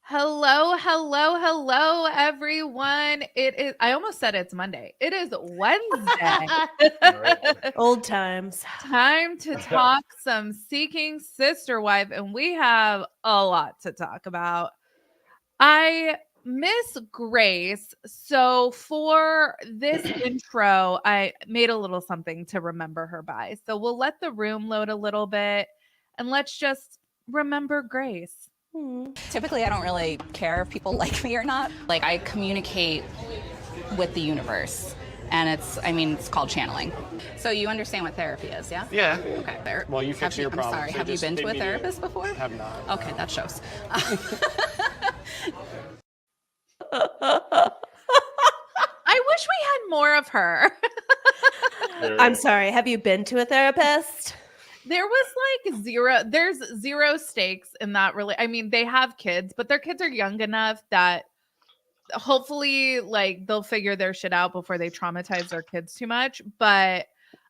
Hello, hello, hello, everyone. It is, I almost said it's Monday. It is Wednesday. Old times. Time to talk some Seeking Sister Wife, and we have a lot to talk about. I miss Grace. So for this intro, I made a little something to remember her by. So we'll let the room load a little bit and let's just remember Grace. Typically, I don't really care if people like me or not. Like, I communicate with the universe. And it's called channeling. So you understand what therapy is, yeah? Yeah. Okay. Well, you fix your problems. I'm sorry, have you been to a therapist before? Have not. Okay, that shows. I wish we had more of her. I'm sorry. Have you been to a therapist? There was there's zero stakes in that really. I mean, they have kids, but their kids are young enough that hopefully like they'll figure their shit out before they traumatize their kids too much. But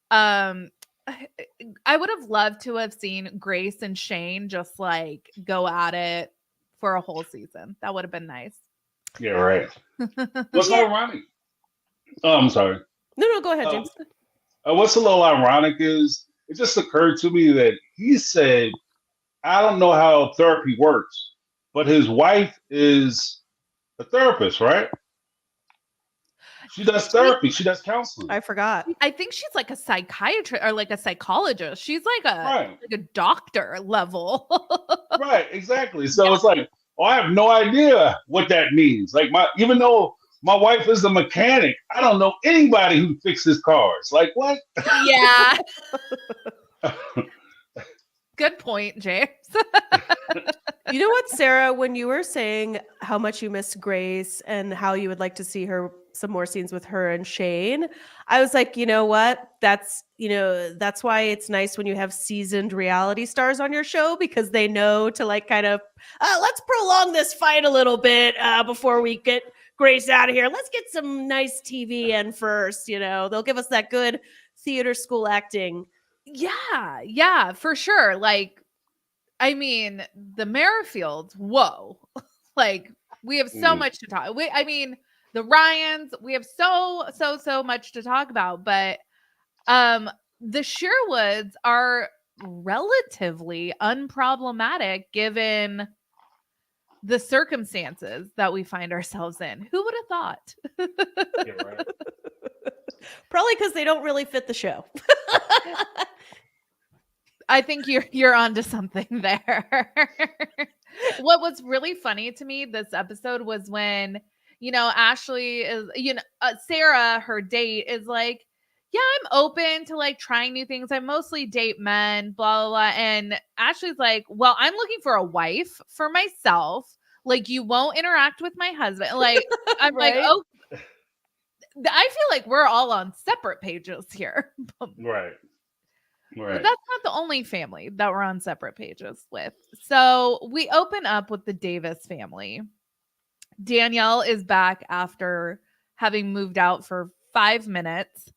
I would have loved to have seen Grace and Shane just like go at it for a whole season. That would have been nice. Yeah, right. What's ironic? Oh, I'm sorry. No, go ahead, James. What's a little ironic is it just occurred to me that he said, I don't know how therapy works, but his wife is a therapist, right? She does therapy. She does counseling. I forgot. I think she's like a psychiatrist or like a psychologist. She's like a doctor level. Right, exactly. So it's like, I have no idea what that means. Like even though my wife is a mechanic, I don't know anybody who fixes cars. Like what? Yeah. Good point, James. You know what, Sarah, when you were saying how much you miss Grace and how you would like to see her some more scenes with her and Shane, I was like, you know what? That's why it's nice when you have seasoned reality stars on your show, because they know to like kind of let's prolong this fight a little bit before we get Grace out of here. Let's get some nice TV in first. They'll give us that good theater school acting. Yeah, for sure. Like, I mean, the Merrifields, whoa. Like, we have so much to talk. The Ryans, we have so much to talk about. But the Sherwoods are relatively unproblematic given the circumstances that we find ourselves in. Who would have thought? Yeah, right. Probably because they don't really fit the show. I think you're onto something there. What was really funny to me this episode was when, Ashley is, Sarah, her date, is like, yeah, I'm open to like trying new things. I mostly date men, blah, blah, blah. And Ashley's like, well, I'm looking for a wife for myself. Like, you won't interact with my husband. Like, I'm Right? like, oh, I feel like we're all on separate pages here. Right. But that's not the only family that we're on separate pages with. So we open up with the Davis family. Danielle is back after having moved out for 5 minutes.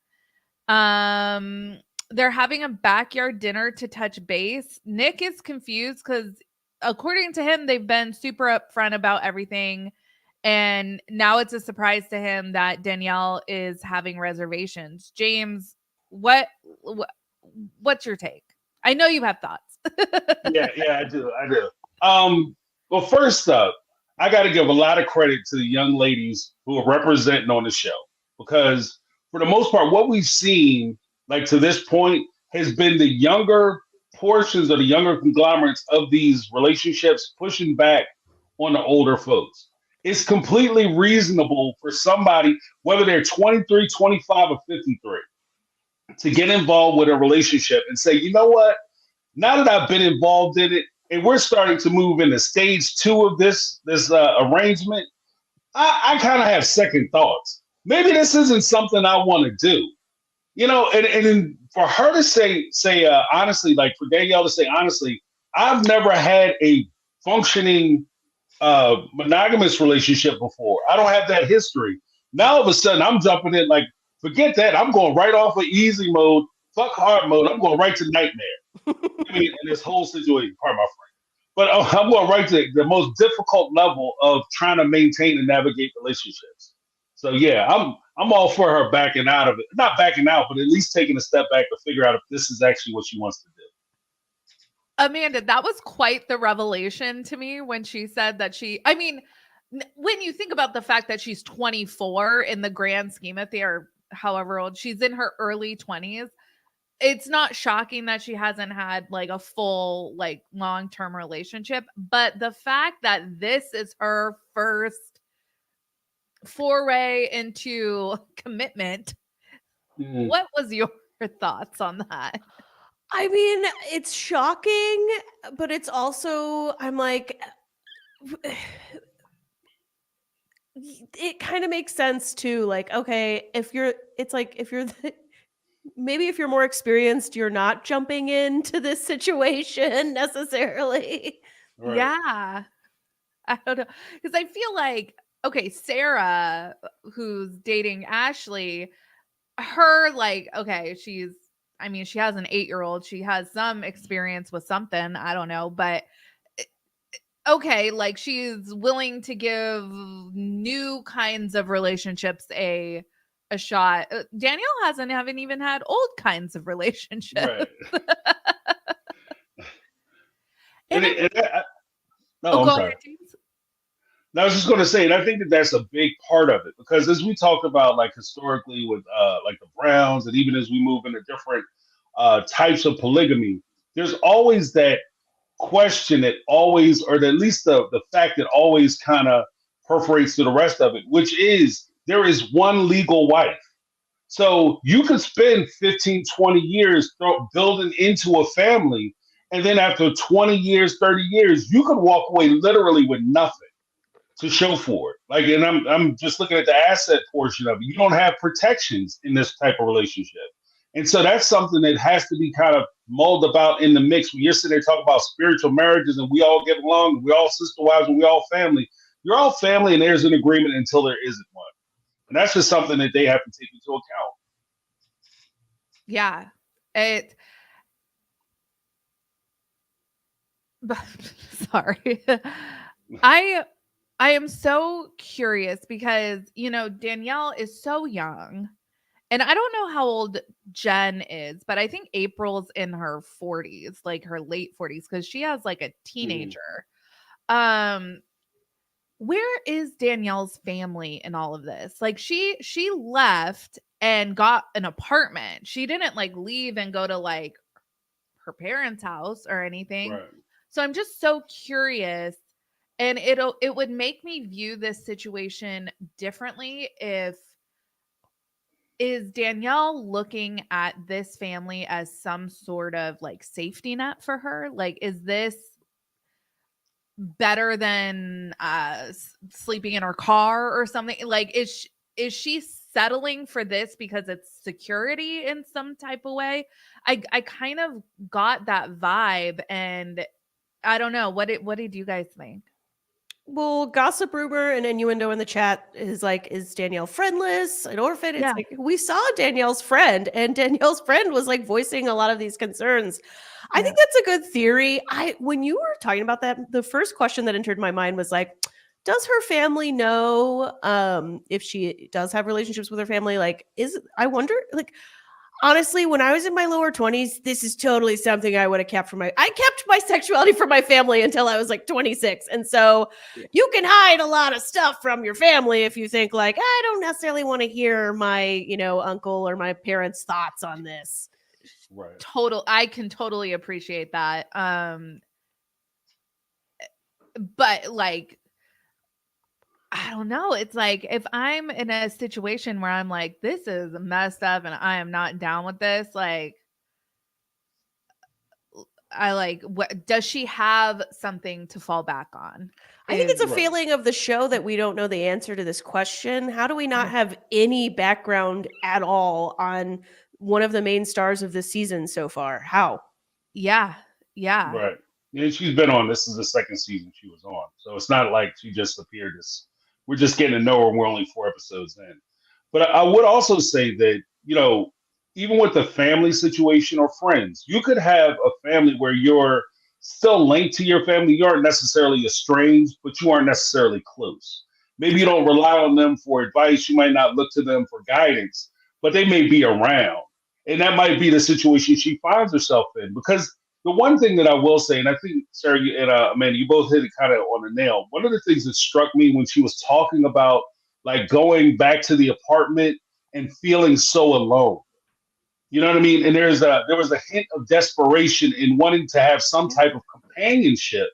They're having a backyard dinner to touch base. Nick is confused because according to him, they've been super upfront about everything. And now it's a surprise to him that Danielle is having reservations. James, what's your take? I know you have thoughts. yeah, I do. Well, first up, I got to give a lot of credit to the young ladies who are representing on the show, because for the most part, what we've seen, like to this point, has been the younger portions of the younger conglomerates of these relationships pushing back on the older folks. It's completely reasonable for somebody, whether they're 23, 25, or 53, to get involved with a relationship and say, you know what? Now that I've been involved in it, and we're starting to move into stage 2 of this arrangement, I kind of have second thoughts. Maybe this isn't something I want to do. And for her to say honestly, like for Danielle to say honestly, I've never had a functioning monogamous relationship before. I don't have that history. Now all of a sudden I'm jumping in like, forget that. I'm going right off of easy mode, fuck hard mode. I'm going right to nightmare. In this whole situation, pardon my friend. But I'm going right to the most difficult level of trying to maintain and navigate relationships. So yeah, I'm all for her backing out of it. Not backing out, but at least taking a step back to figure out if this is actually what she wants to do. Amanda, that was quite the revelation to me when she said that I mean, when you think about the fact that she's 24 in the grand scheme of things, or however old, she's in her early 20s. It's not shocking that she hasn't had like a full, like long-term relationship, but the fact that this is her first foray into commitment, what was your thoughts on that? I mean, it's shocking, but it's also, I'm like, it kind of makes sense too. Like, okay, maybe if you're more experienced, you're not jumping into this situation necessarily. Right. Yeah. I don't know. Because I feel like, okay, Sarah, who's dating Ashley, her, like, okay, she has an 8-year-old. She has some experience with something. I don't know. But okay, like, she's willing to give new kinds of relationships a shot. Danielle haven't even had old kinds of relationships. Right. And No, I'm go sorry. ahead, James. I was just going to say, and I think that that's a big part of it, because as we talk about, like, historically with like the Browns, and even as we move into different types of polygamy, there's always that question that always, or at least the fact that always kind of perforates to the rest of it, which is there is one legal wife. So you could spend 15, 20 years building into a family, and then after 20 years, 30 years, you could walk away literally with nothing to show for it. Like, and I'm just looking at the asset portion of it. You don't have protections in this type of relationship. And so that's something that has to be kind of mulled about in the mix. When you're sitting there talking about spiritual marriages and we all get along, we all sister wives, and we all family. You're all family, and there's an agreement until there isn't one. And that's just something that they have to take into account. Yeah. Sorry. I am so curious because, Danielle is so young, and I don't know how old Jen is, but I think April's in her 40s, like her late 40s, because she has like a teenager. Where is Danielle's family in all of this? Like, she left and got an apartment. She didn't like leave and go to like her parents' house or anything. Right. So I'm just so curious, and it would make me view this situation differently if is Danielle looking at this family as some sort of like safety net for her? Like, is this better than sleeping in her car or something? Like, is she settling for this because it's security in some type of way? I kind of got that vibe, and I don't know. What did you guys think? Well, gossip, rumor, and innuendo in the chat is like, is Danielle friendless, an orphan? It's like, we saw Danielle's friend, and Danielle's friend was like voicing a lot of these concerns. I think that's a good theory. When you were talking about that, the first question that entered my mind was like, does her family know if she does have relationships with her family? Like, I wonder, like, honestly, when I was in my lower 20s, this is totally something I would have kept I kept my sexuality from my family until I was like 26. And so you can hide a lot of stuff from your family if you think like, I don't necessarily want to hear my, uncle or my parents' thoughts on this. Right. I can totally appreciate that. But like, I don't know. It's like, if I'm in a situation where I'm like, this is messed up and I am not down with this, like, what does she have something to fall back on? I think it's a failing of the show that we don't know the answer to this question. How do we not have any background at all on one of the main stars of this season so far? How? Yeah. Right. And she's been on. This is the second season she was on, so it's not like she just appeared. We're just getting to know her. And we're only 4 episodes in. But I would also say that, even with the family situation or friends, you could have a family where your still linked to your family. You aren't necessarily estranged, but you aren't necessarily close. Maybe you don't rely on them for advice. You might not look to them for guidance, but they may be around. And that might be the situation she finds herself in. Because the one thing that I will say, and I think, Sarah and Amanda, you both hit it kind of on the nail. One of the things that struck me when she was talking about like going back to the apartment and feeling so alone. You know what I mean? And there was a hint of desperation in wanting to have some type of companionship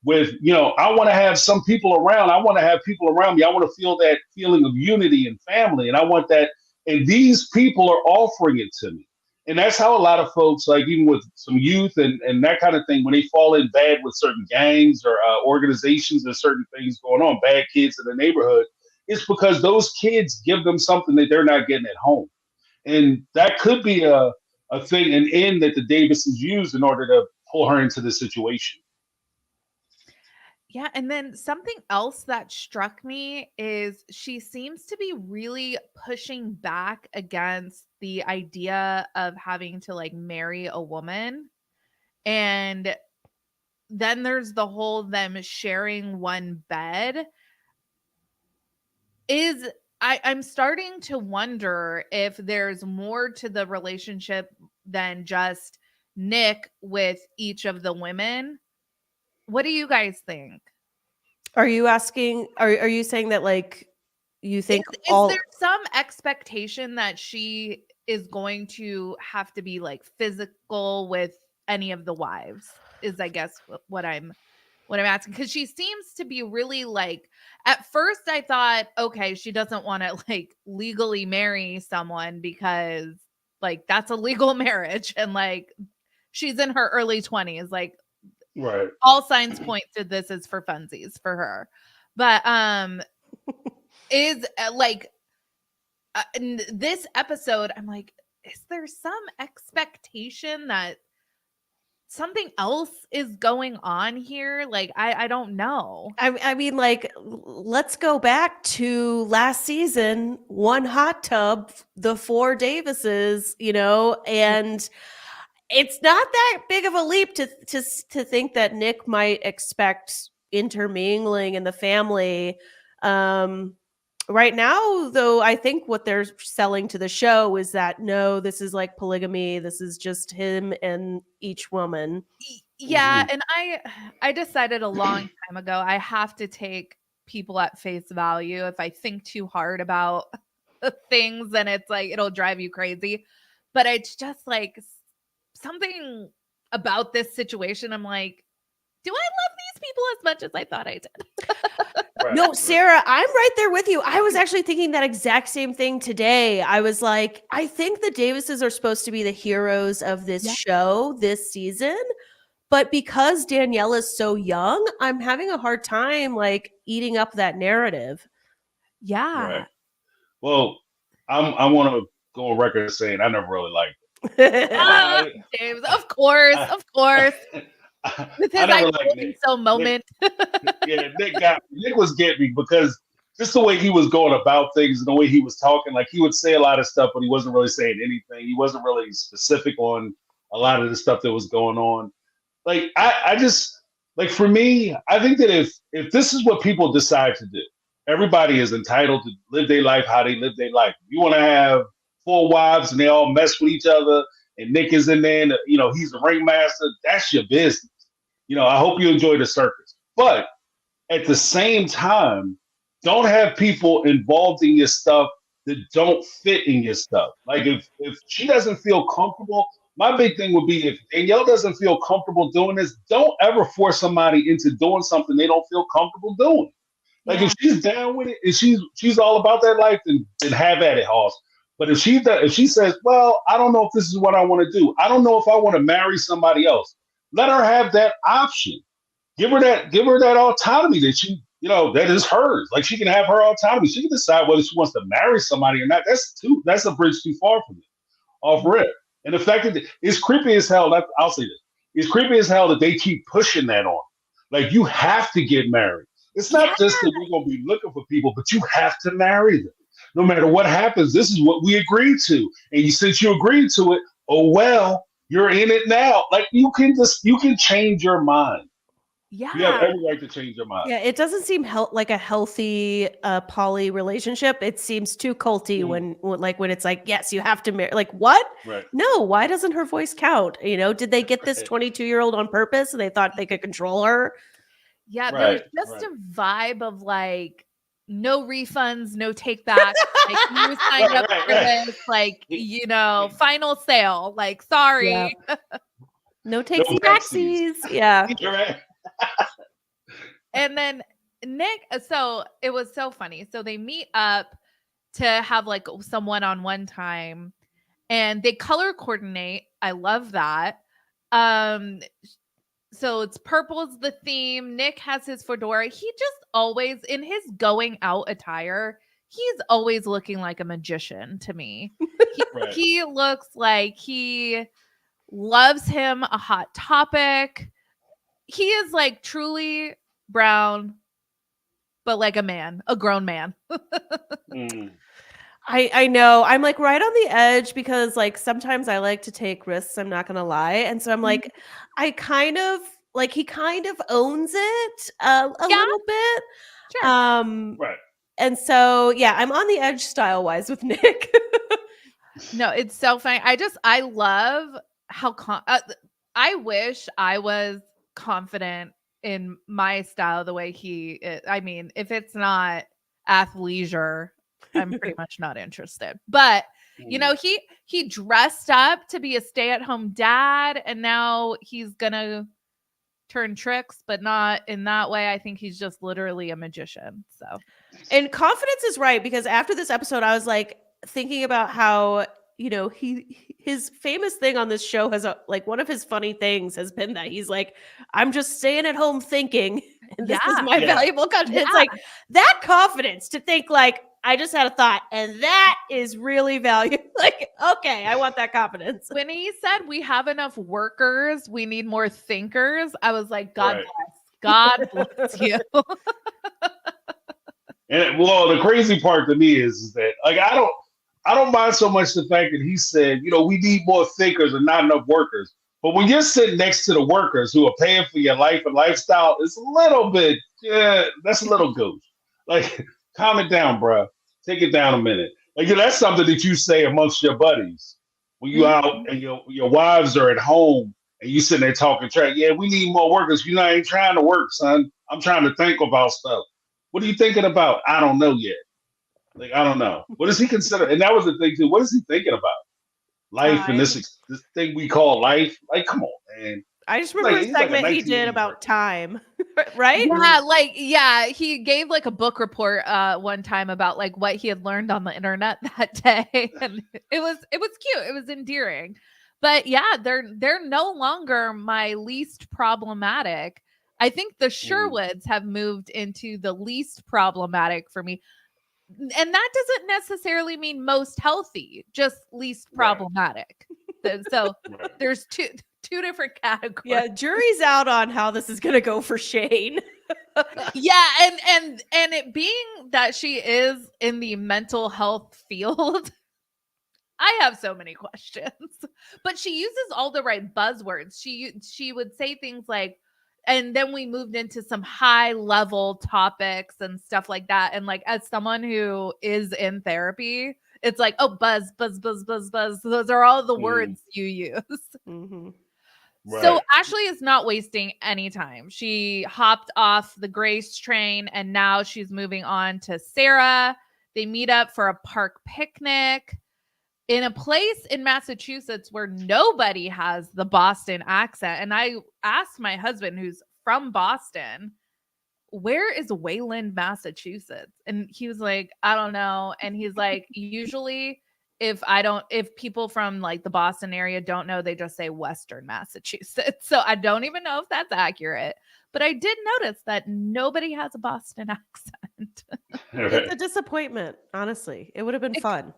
with, I want to have some people around. I want to have people around me. I want to feel that feeling of unity and family. And I want that. And these people are offering it to me. And that's how a lot of folks, like even with some youth and that kind of thing, when they fall in bad with certain gangs or organizations or certain things going on, bad kids in the neighborhood, it's because those kids give them something that they're not getting at home. And that could be a thing, an end that the Davises used in order to pull her into this situation. Yeah, and then something else that struck me is she seems to be really pushing back against the idea of having to like marry a woman. And then there's the whole them sharing one bed. I'm starting to wonder if there's more to the relationship than just Nick with each of the women. What do you guys think? Are you asking? Are you saying that like you think is there some expectation that she is going to have to be like physical with any of the wives? Is I guess what I'm asking, because she seems to be really like, at first I thought, okay, she doesn't want to like legally marry someone because like that's a legal marriage and like she's in her early 20s, like right. All signs point to this is for funsies for her. But is like in this episode, I'm like, is there some expectation that something else is going on here? Like, I don't know. I mean, like, let's go back to last season, one hot tub, the 4 Davises, and it's not that big of a leap to think that Nick might expect intermingling in the family. Right now, though, I think what they're selling to the show is that no, this is like polygamy. This is just him and each woman. Yeah, and I decided a long time ago I have to take people at face value. If I think too hard about things, then it's like it'll drive you crazy. But it's just like something about this situation. I'm like, do I love these people as much as I thought I did? Right. No, Sarah, I'm right there with you. I was actually thinking that exact same thing today. I was like, I think the Davises are supposed to be the heroes of this show this season. But because Danielle is so young, I'm having a hard time like eating up that narrative. Yeah. Right. Well, I want to go on record saying I never really liked it. James, of course. With his so moment. Nick was getting me because just the way he was going about things and the way he was talking, like he would say a lot of stuff, but he wasn't really saying anything. He wasn't really specific on a lot of the stuff that was going on. Like I just like, for me, I think that if this is what people decide to do, everybody is entitled to live their life how they live their life. You want to have 4 wives and they all mess with each other, and Nick is in there, and he's a ringmaster. That's your business. I hope you enjoy the circus. But at the same time, don't have people involved in your stuff that don't fit in your stuff. Like if she doesn't feel comfortable, my big thing would be if Danielle doesn't feel comfortable doing this, don't ever force somebody into doing something they don't feel comfortable doing. Like if she's down with it and she's all about that life, then have at it, Hoss. But if she says, well, I don't know if this is what I want to do. I don't know if I want to marry somebody else. Let her have that option. Give her that autonomy that that is hers. Like she can have her autonomy. She can decide whether she wants to marry somebody or not. That's a bridge too far for me. Off rip. And the fact that it's creepy as hell. I'll say this. It's creepy as hell that they keep pushing that on. Like you have to get married. It's not just that we're gonna be looking for people, but you have to marry them. No matter what happens, this is what we agreed to. And since you agreed to it, oh well, you're in it now. Like you can change your mind. You have Yeah. every right to change your mind. Yeah, it doesn't seem like a healthy poly relationship. It seems too culty Mm, when it's like, yes, you have to marry. Like, what? right. No, why doesn't her voice count? Did they get this Right. 22-year-old on purpose and they thought they could control her? Yeah, there was Right. just Right. a vibe of like no refunds, no take back. Like you signed Right. up Right. for Right. this, like, final sale. Like, Yeah. sorry. No No takesy backsies. backsies. Yeah. You're right. And then Nick, so it was so funny. So they meet up to have like some one-on-one time and they color coordinate. I love that. Um, so it's purple's the theme. Nick has his fedora. He just always in his going out attire, he's always looking like a magician to me. Right. He looks like he loves him a hot topic. He is like truly brown, but like a man, a grown man. Mm, I know. I'm like right on the edge because like sometimes I like to take risks, I'm not gonna lie. And so I'm like, I kind of like he kind of owns it a Yeah, little bit. sure. right. And so yeah, I'm on the edge style wise with Nick. No, it's so funny. I love how I wish I was confident in my style the way he is. I mean, if it's not athleisure, I'm pretty much not interested. But Mm, he dressed up to be a stay-at-home dad and now he's gonna turn tricks, but not in that way. I think he's just literally a magician. So And confidence is right because after this episode, I was like thinking about how his famous thing on this show has like one of his funny things has been that he's like, I'm just staying at home thinking, and this is yeah. my Yeah. valuable content. It's Yeah. like that confidence to think like I just had a thought, and that is really valuable. Like, okay, I want that confidence. When he said we have enough workers, we need more thinkers, I was like, God Right. bless. God bless you. And well, the crazy part to me is that like I don't mind so much the fact that he said, we need more thinkers and not enough workers. But when you're sitting next to the workers who are paying for your life and lifestyle, it's a little bit, that's a little gauche. Like, calm it down, bro. Take it down a minute. Like, that's something that you say amongst your buddies when you out and your wives are at home and you sitting there talking trash. Yeah, we need more workers. I ain't trying to work, son. I'm trying to think about stuff. What are you thinking about? I don't know yet. Like, I don't know. What does he consider? And that was the thing too. What is he thinking about? Life and Time. this thing we call life. Like, come on, man. I just remember a He's like a segment he did 1980s about time, right? Yeah, he gave like a book report one time about like what he had learned on the internet that day. And it was cute. It was endearing. But yeah, they're no longer my least problematic. I think the Sherwoods have moved into the least problematic for me. And that doesn't necessarily mean most healthy, just least Right. problematic. So Right. there's two different categories. Yeah, jury's out on how this is gonna go for Shane. Yeah, and it being that she is in the mental health field, I have so many questions. But she uses all the right buzzwords. She would say things like, and then we moved into some high level topics and stuff like that. And like as someone who is in therapy, it's like, oh, buzz, buzz, buzz, buzz, buzz. Those are all the words you use. Mm-hmm. So Right. Ashley is not wasting any time. She hopped off the Grace train and now she's moving on to Sarah. They meet up for a park picnic in a place in Massachusetts where nobody has the Boston accent. And I asked my husband, who's from Boston, where is Wayland, Massachusetts? And he was like, I don't know. And he's like, usually if people from like the Boston area don't know, they just say Western Massachusetts. So I don't even know if that's accurate. But I did notice that nobody has a Boston accent. It's a disappointment, honestly. It would have been fun.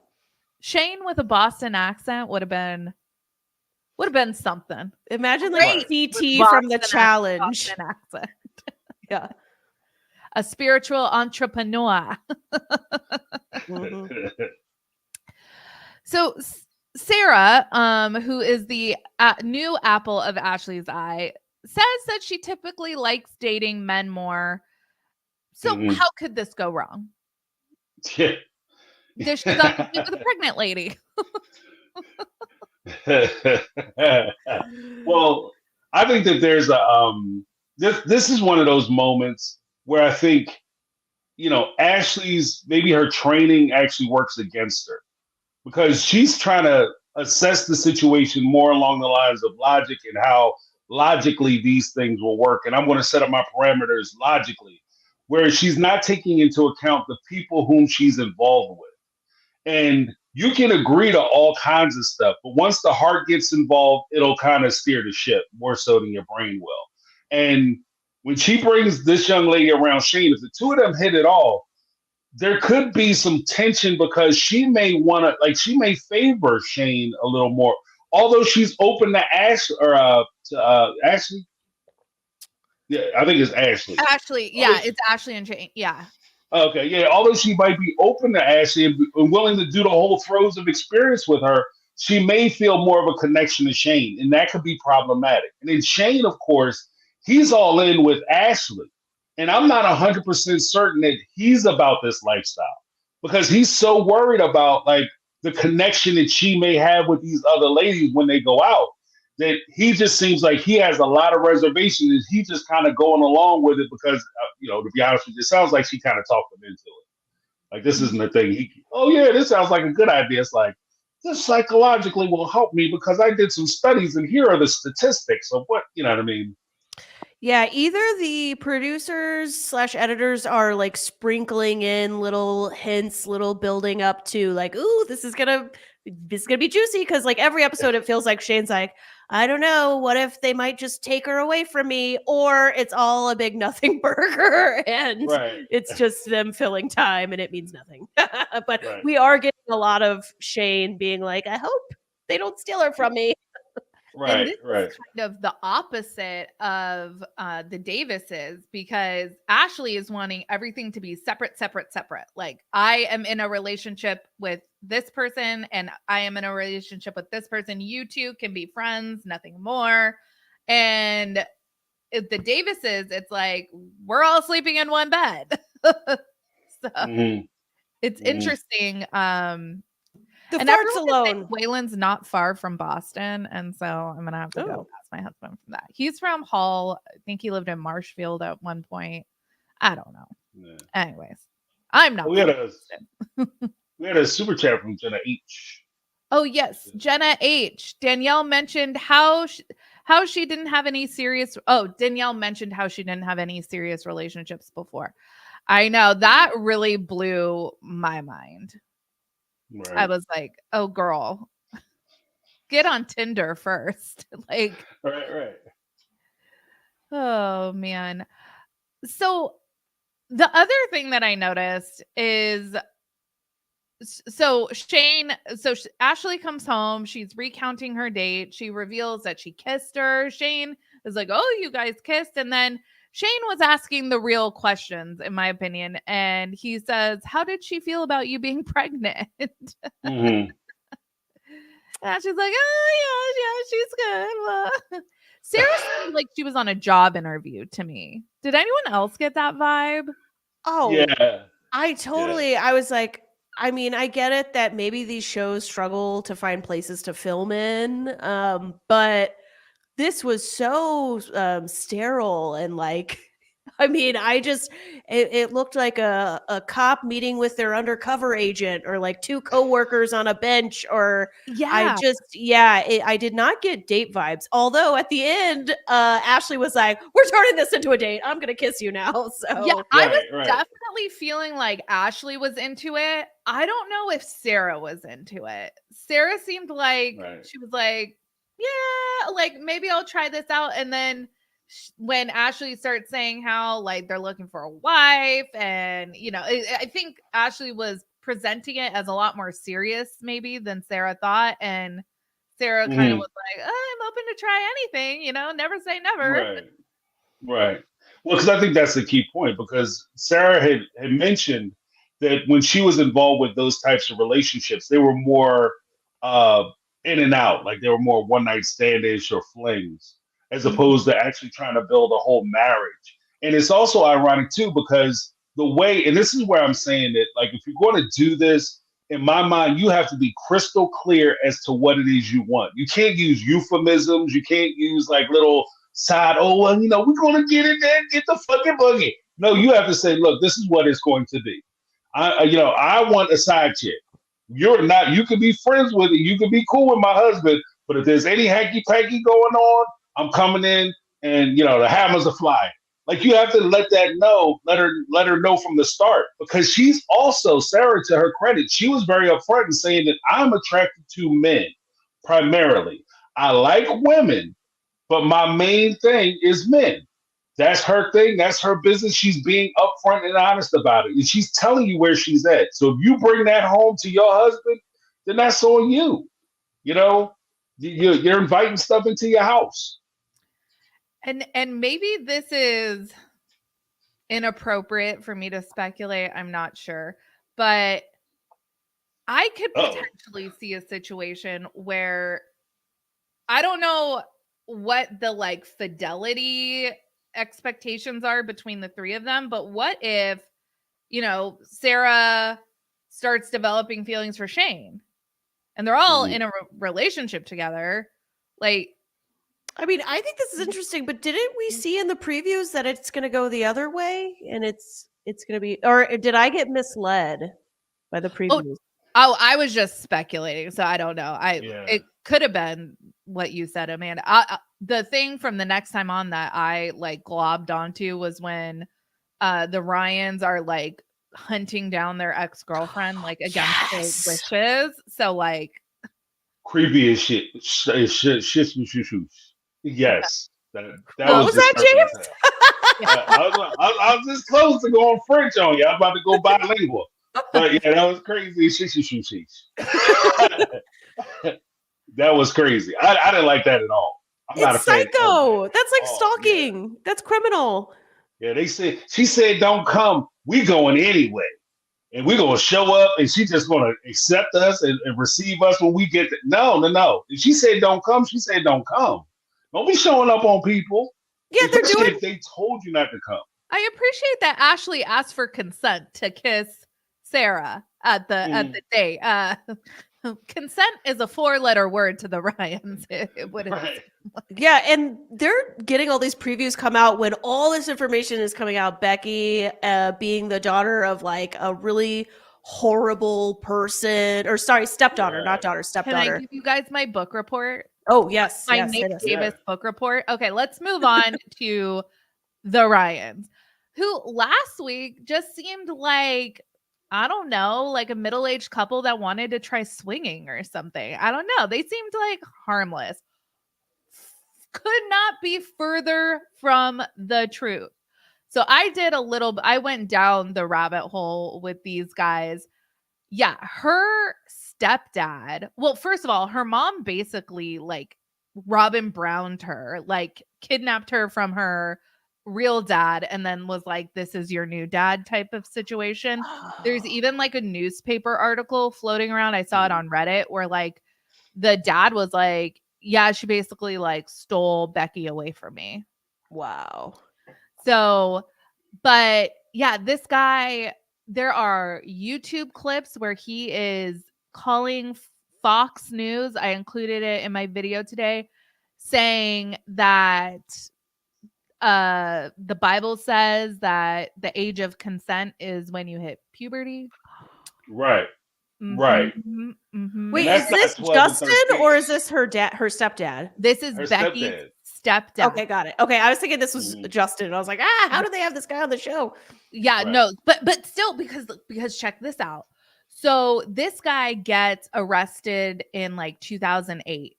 Shane with a Boston accent would have been something. Imagine like Great. CT With from the Boston challenge. Boston accent. Yeah. A spiritual entrepreneur. Mhm. So Sarah, who is the new apple of Ashley's eye, says that she typically likes dating men more. So how could this go wrong? Yeah. This she's on a date with a pregnant lady. Well, I think that there's a this is one of those moments where I think, Ashley's maybe her training actually works against her because she's trying to assess the situation more along the lines of logic and how logically these things will work. And I'm going to set up my parameters logically, whereas she's not taking into account the people whom she's involved with. And you can agree to all kinds of stuff, but once the heart gets involved, it'll kind of steer the ship more so than your brain will. And when she brings this young lady around Shane, if the two of them hit it all, there could be some tension because she may want to, like, she may favor Shane a little more, although she's open to Ashley. Yeah, I think it's Ashley. Ashley, yeah, it's Ashley and Shane. Yeah. Okay, yeah. Although she might be open to Ashley and willing to do the whole throes of experience with her, she may feel more of a connection to Shane, and that could be problematic. And then Shane, of course, he's all in with Ashley. And I'm not 100% certain that he's about this lifestyle because he's so worried about like the connection that she may have with these other ladies when they go out that he just seems like he has a lot of reservations and he's just kind of going along with it because, to be honest with you, it sounds like she kind of talked him into it. Like, this isn't a thing. This sounds like a good idea. It's like, this psychologically will help me because I did some studies and here are the statistics of what, you know what I mean? Yeah, either the producers / editors are like sprinkling in little hints, little building up to like, ooh, this is gonna be juicy because like every episode it feels like Shane's like, I don't know, what if they might just take her away from me, or it's all a big nothing burger and it's just them filling time and it means nothing. But we are getting a lot of Shane being like, I hope they don't steal her from me. And this is kind of the opposite of the Davises because Ashley is wanting everything to be separate. Like, I am in a relationship with this person and I am in a relationship with this person. You two can be friends, nothing more. And if the Davises, it's like, we're all sleeping in one bed. So it's interesting. The farts alone. Wayland's not far from Boston, and so I'm gonna have to go ask my husband from that. He's from Hull. I think he lived in Marshfield at one point. I don't know. Yeah. Anyways, I'm not. We had a super chat from Jenna H. Oh yes, Jenna H. Danielle mentioned how she didn't have any serious. Oh, Danielle mentioned how she didn't have any serious relationships before. I know that really blew my mind. Right. I was like, oh, girl, get on Tinder first. Like, right. Oh, man. So the other thing that I noticed is, Ashley comes home. She's recounting her date. She reveals that she kissed her. Shane is like, oh, you guys kissed. And then Shane was asking the real questions, in my opinion. And he says, how did she feel about you being pregnant? And she's like, oh, yeah, she's good. Well, Sarah seemed like she was on a job interview to me. Did anyone else get that vibe? Oh, yeah. I was like, I mean, I get it that maybe these shows struggle to find places to film in, but this was so sterile and like, I mean, it looked like a cop meeting with their undercover agent or like two coworkers on a bench or I did not get date vibes. Although at the end, Ashley was like, we're turning this into a date. I'm going to kiss you now. So yeah, I was definitely feeling like Ashley was into it. I don't know if Sarah was into it. Sarah seemed like she was like, yeah, like maybe I'll try this out. And then when Ashley starts saying how like they're looking for a wife and, I think Ashley was presenting it as a lot more serious maybe than Sarah thought. And Sarah kind of was like, I'm open to try anything, never say never. Right. Well, because I think that's the key point because Sarah had mentioned that when she was involved with those types of relationships, they were more in and out. Like they were more one night standish or flings, as opposed to actually trying to build a whole marriage. And it's also ironic too, because the way, and this is where I'm saying that, like, if you're going to do this, in my mind, you have to be crystal clear as to what it is you want. You can't use euphemisms. You can't use like little side, oh, well, we're going to get it there, get the fucking boogie. No, you have to say, look, this is what it's going to be. I want a side chick. You're not, you could be friends with it. You could be cool with my husband, but if there's any hanky panky going on, I'm coming in and, the hammers are flying. Like you have to let her know from the start, because she's also, Sarah, to her credit, she was very upfront in saying that I'm attracted to men primarily. I like women, but my main thing is men. That's her thing. That's her business. She's being upfront and honest about it. And she's telling you where she's at. So if you bring that home to your husband, then that's on you. You're inviting stuff into your house. And maybe this is inappropriate for me to speculate. I'm not sure. But I could potentially see a situation where I don't know what the like fidelity expectations are between the three of them, but what if, Sarah starts developing feelings for Shane and they're all in a relationship together? Like, I mean, I think this is interesting, but didn't we see in the previews that it's going to go the other way and it's going to be, or did I get misled by the previews? Oh, I was just speculating, so I don't know. It could have been what you said, Amanda. The thing from the next time on that I like globbed onto was when the Ryans are like hunting down their ex-girlfriend like against their wishes. So like creepy as shit. Yes. That was that, James? I was this close to going French on you. I'm about to go bilingual. But yeah, that was crazy. That was crazy. I didn't like that at all. I'm not a fan. Psycho. That's like stalking. Yeah. That's criminal. Yeah, she said don't come. We going anyway. And we're gonna show up and she's just gonna accept us and receive us when we get there. No. If she said don't come, she said don't come. Don't be showing up on people. Yeah, they told you not to come. I appreciate that Ashley asked for consent to kiss Sarah at the date. Consent is a 4-letter word to the Ryans. Yeah, and they're getting all these previews come out when all this information is coming out. Becky being the daughter of like a really horrible person, or sorry, stepdaughter, not daughter, stepdaughter. Can I give you guys my book report? Oh, yes. My Nate Davis book report. Okay, let's move on to the Ryans, who last week just seemed like, I don't know, like a middle-aged couple that wanted to try swinging or something. I don't know. They seemed like harmless. Could not be further from the truth. So I went down the rabbit hole with these guys. Yeah, her stepdad. Well, first of all, her mom basically like Robin Browned her, like kidnapped her from her real dad and then was like, this is your new dad type of situation. There's even like a newspaper article floating around. I saw it on Reddit where like the dad was like, yeah, she basically like stole Becky away from me. Wow. So, but yeah, this guy, there are YouTube clips where he is calling Fox News. I included it in my video today, saying that the Bible says that the age of consent is when you hit puberty. Right. Mm-hmm, right. Mm-hmm. Wait, is this Justin or is this her stepdad? This is Becky's stepdad. Okay, got it. Okay, I was thinking this was Justin. I was like, how do they have this guy on the show? Yeah, right. No, but still, because check this out. So this guy gets arrested in like 2008.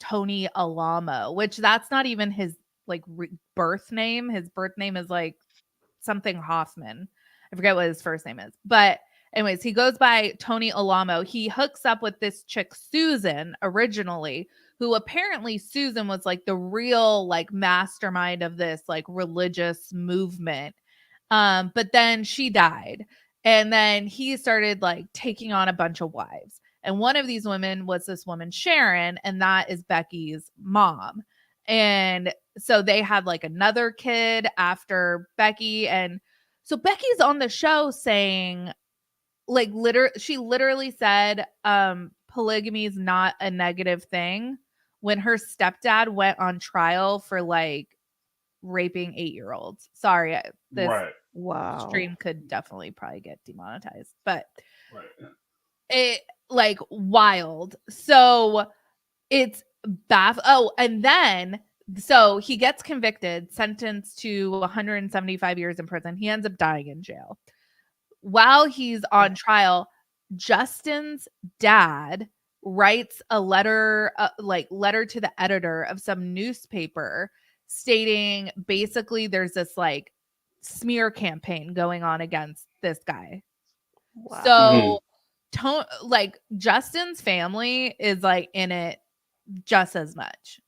Tony Alamo, which that's not even his like birth name. His birth name is like something Hoffman. I forget what his first name is, but anyways, he goes by Tony Alamo. He hooks up with this chick Susan originally, who apparently Susan was like the real like mastermind of this like religious movement. But then she died, and then he started like taking on a bunch of wives. And one of these women was this woman, Sharon, and that is Becky's mom. And so they had like another kid after Becky. And so Becky's on the show saying, like, she literally said, polygamy is not a negative thing when her stepdad went on trial for like raping 8-year-olds. Sorry, this Wow. stream could definitely probably get demonetized, but Right. it like wild. So it's Oh, and then so he gets convicted, sentenced to 175 years in prison. He ends up dying in jail. While he's on trial, Justin's dad writes a letter, letter to the editor of some newspaper stating basically there's this like smear campaign going on against this guy. Wow. So like Justin's family is like in it just as much.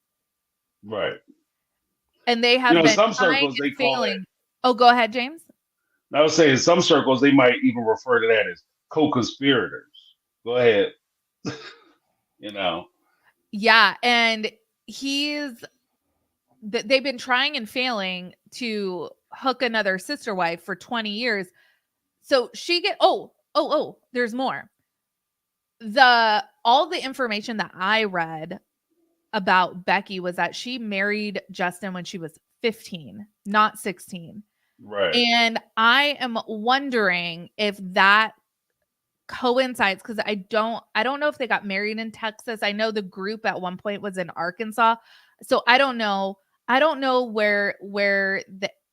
Right. And they have been some trying circles they and call failing. it. Oh, go ahead, James. I was saying some circles they might even refer to that as co-conspirators. Go ahead. Yeah, and they've been trying and failing to hook another sister wife for 20 years. So there's more. All the information that I read about Becky was that she married Justin when she was 15, not 16. Right. And I am wondering if that coincides, because I don't know if they got married in Texas. I know the group at one point was in Arkansas. So I don't know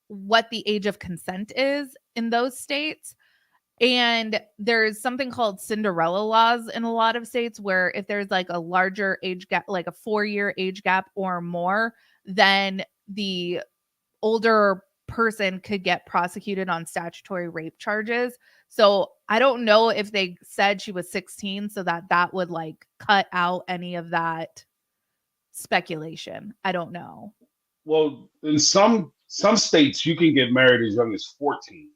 what the age of consent is in those states. And there's something called Cinderella laws in a lot of states where if there's like a larger age gap, like a 4-year age gap or more, then the older person could get prosecuted on statutory rape charges. So I don't know if they said she was 16 so that would like cut out any of that speculation. I don't know. Well, in some states you can get married as young as 14.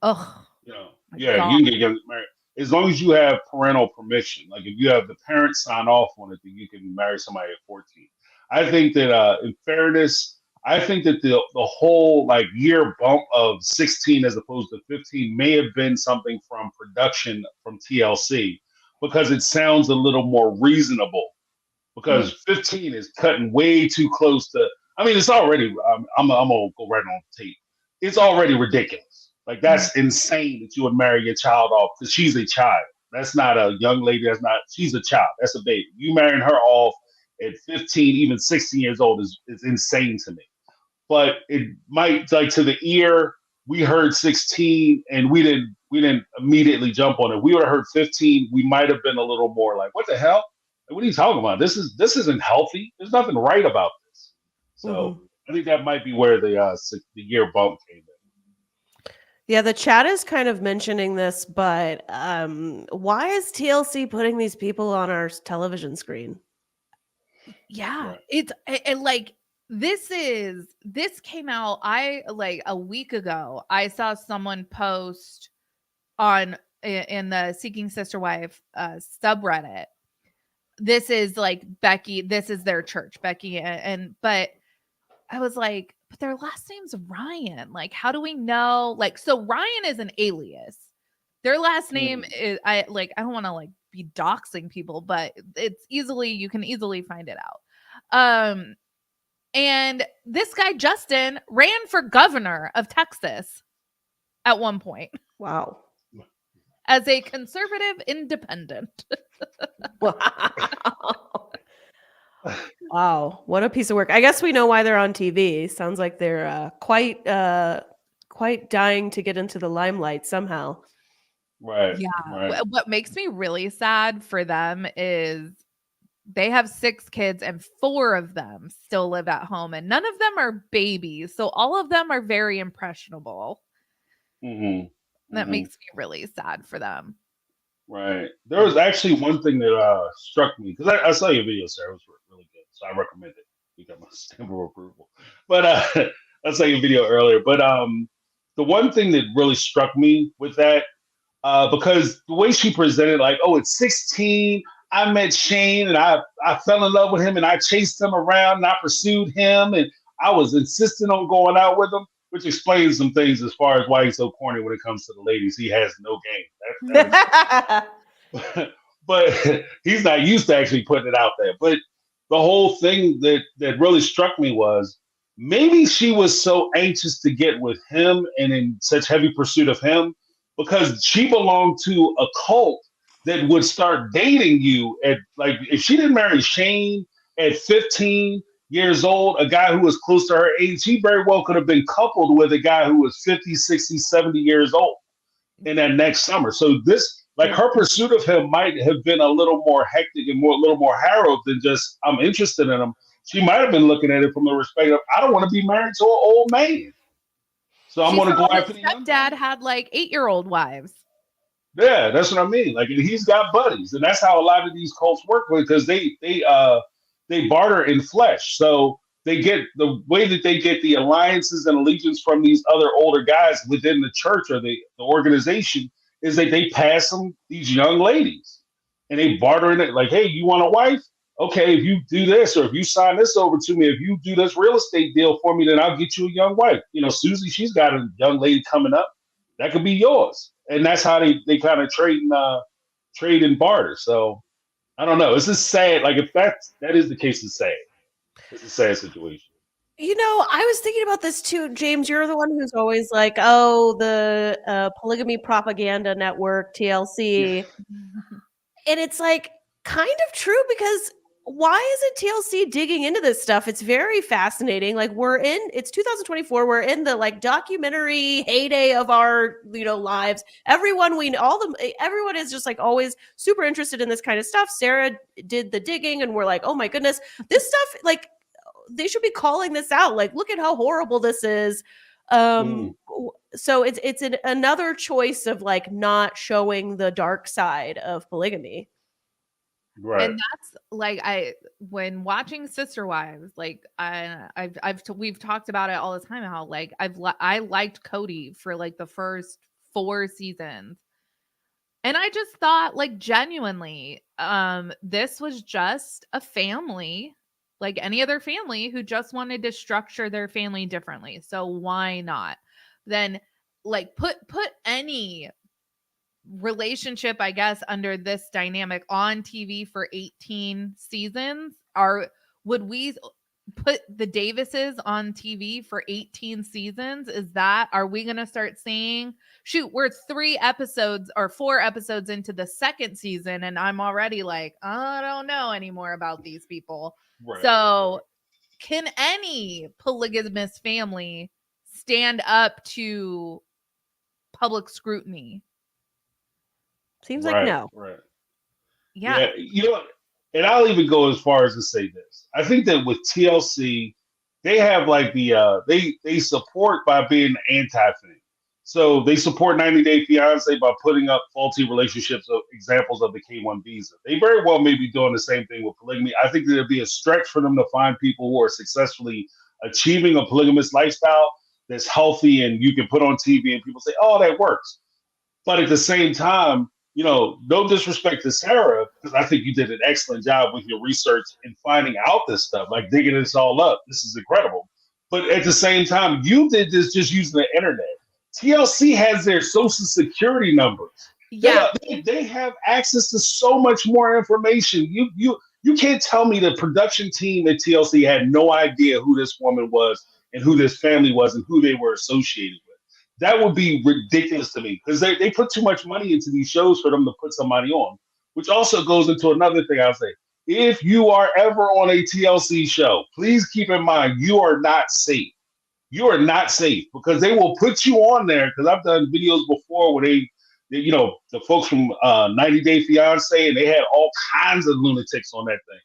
Oh, you can get married as long as you have parental permission. Like if you have the parents sign off on it, then you can marry somebody at 14. I think that in fairness, I think that the whole like year bump of 16 as opposed to 15 may have been something from production from TLC because it sounds a little more reasonable. Because 15 is cutting way too close to. I mean, it's already. I'm gonna go right on tape. It's already ridiculous. Like that's insane that you would marry your child off because she's a child. That's not a young lady. She's a child. That's a baby. You marrying her off at 15, even 16 years old is insane to me. But it might, like, to the ear, we heard 16 and we didn't immediately jump on it. We would have heard 15, we might have been a little more like, what the hell? Like, what are you talking about? This isn't healthy. There's nothing right about this. So I think that might be where the year bump came in. Yeah, the chat is kind of mentioning this, but why is TLC putting these people on our television screen? Yeah, it's like this came out like a week ago. I saw someone post in the Seeking Sister Wife subreddit. This is like Becky, this is their church, Becky but I was like, but their last name's Ryan. Like, how do we know? Like, so Ryan is an alias. Their last name is I don't want to like be doxing people, but you can easily find it out. And this guy Justin ran for governor of Texas at one point. Wow. As a conservative independent. Wow, what a piece of work. I guess we know why they're on TV. Sounds like they're quite dying to get into the limelight somehow. Right. Yeah. Right. What makes me really sad for them is they have 6 kids and 4 of them still live at home and none of them are babies. So all of them are very impressionable. That makes me really sad for them. Right. There was actually one thing that struck me because I saw your video, Sarah. It was really good, so I recommend it. You got my stamp of approval. But I saw your video earlier. But the one thing that really struck me with that because the way she presented, like, oh, at 16, I met Shane and I fell in love with him and I chased him around and I pursued him and I was insistent on going out with him, which explains some things as far as why he's so corny when it comes to the ladies. He has no game. But he's not used to actually putting it out there. But the whole thing that really struck me was maybe she was so anxious to get with him and in such heavy pursuit of him because she belonged to a cult that would start dating you at, like, if she didn't marry Shane at 15 years old, a guy who was close to her age, she very well could have been coupled with a guy who was 50, 60, 70 years old in that next summer. So this, like, her pursuit of him might have been a little more hectic and a little more harrowed than just, I'm interested in him. She might have been looking at it from the respect of, I don't want to be married to an old man. So I'm going to go after the young stepdad had like 8-year-old wives. Yeah, that's what I mean. Like, and he's got buddies, and that's how a lot of these cults work because they barter in flesh. So they get the way that they get the alliances and allegiance from these other older guys within the church or the organization is that they pass them these young ladies, and they barter in it. Like, hey, you want a wife? Okay, if you do this or if you sign this over to me, if you do this real estate deal for me, then I'll get you a young wife. You know, Susie, she's got a young lady coming up. That could be yours. And that's how they kind of trade and barter. So I don't know. It's just sad. Like, if that is the case, it's sad. It's a sad situation. You know, I was thinking about this too, James. You're the one who's always like, oh, the polygamy propaganda network, TLC. And it's like kind of true because why isn't TLC digging into this stuff? It's very fascinating. Like, it's 2024. We're in the like documentary heyday of our, lives. Everyone is just like always super interested in this kind of stuff. Sarah did the digging and we're like, oh my goodness, this stuff, like, they should be calling this out. Like, look at how horrible this is. So it's another choice of like not showing the dark side of polygamy. Right. And that's like, when watching Sister Wives, like we've talked about it all the time, how like I liked Cody for like the first 4 seasons. And I just thought, like, genuinely, this was just a family, like any other family, who just wanted to structure their family differently. So why not? Then, like, put any relationship, I guess, under this dynamic on TV for 18 seasons. Would we put the Davises on TV for 18 seasons? Are we going to start saying, shoot, we're 3 episodes or 4 episodes into the second season and I'm already like, I don't know anymore about these people. Right. So can any polygamous family stand up to public scrutiny? Seems like no. Right. Yeah. You know, and I'll even go as far as to say this. I think that with TLC, they have like they support by being anti-thing. So they support 90 Day Fiance by putting up faulty relationships of examples of the K1 visa. They very well may be doing the same thing with polygamy. I think that it'd be a stretch for them to find people who are successfully achieving a polygamous lifestyle that's healthy and you can put on TV and people say, oh, that works. But at the same time, no disrespect to Sarah, because I think you did an excellent job with your research and finding out this stuff, like digging this all up. This is incredible. But at the same time, you did this just using the internet. TLC has their social security numbers. Yeah. They have access to so much more information. You can't tell me the production team at TLC had no idea who this woman was and who this family was and who they were associated with. That would be ridiculous to me because they put too much money into these shows for them to put somebody on, which also goes into another thing I'll say. If you are ever on a TLC show, please keep in mind you are not safe. You are not safe because they will put you on there, because I've done videos before where they the folks from 90 Day Fiance, and they had all kinds of lunatics on that thing.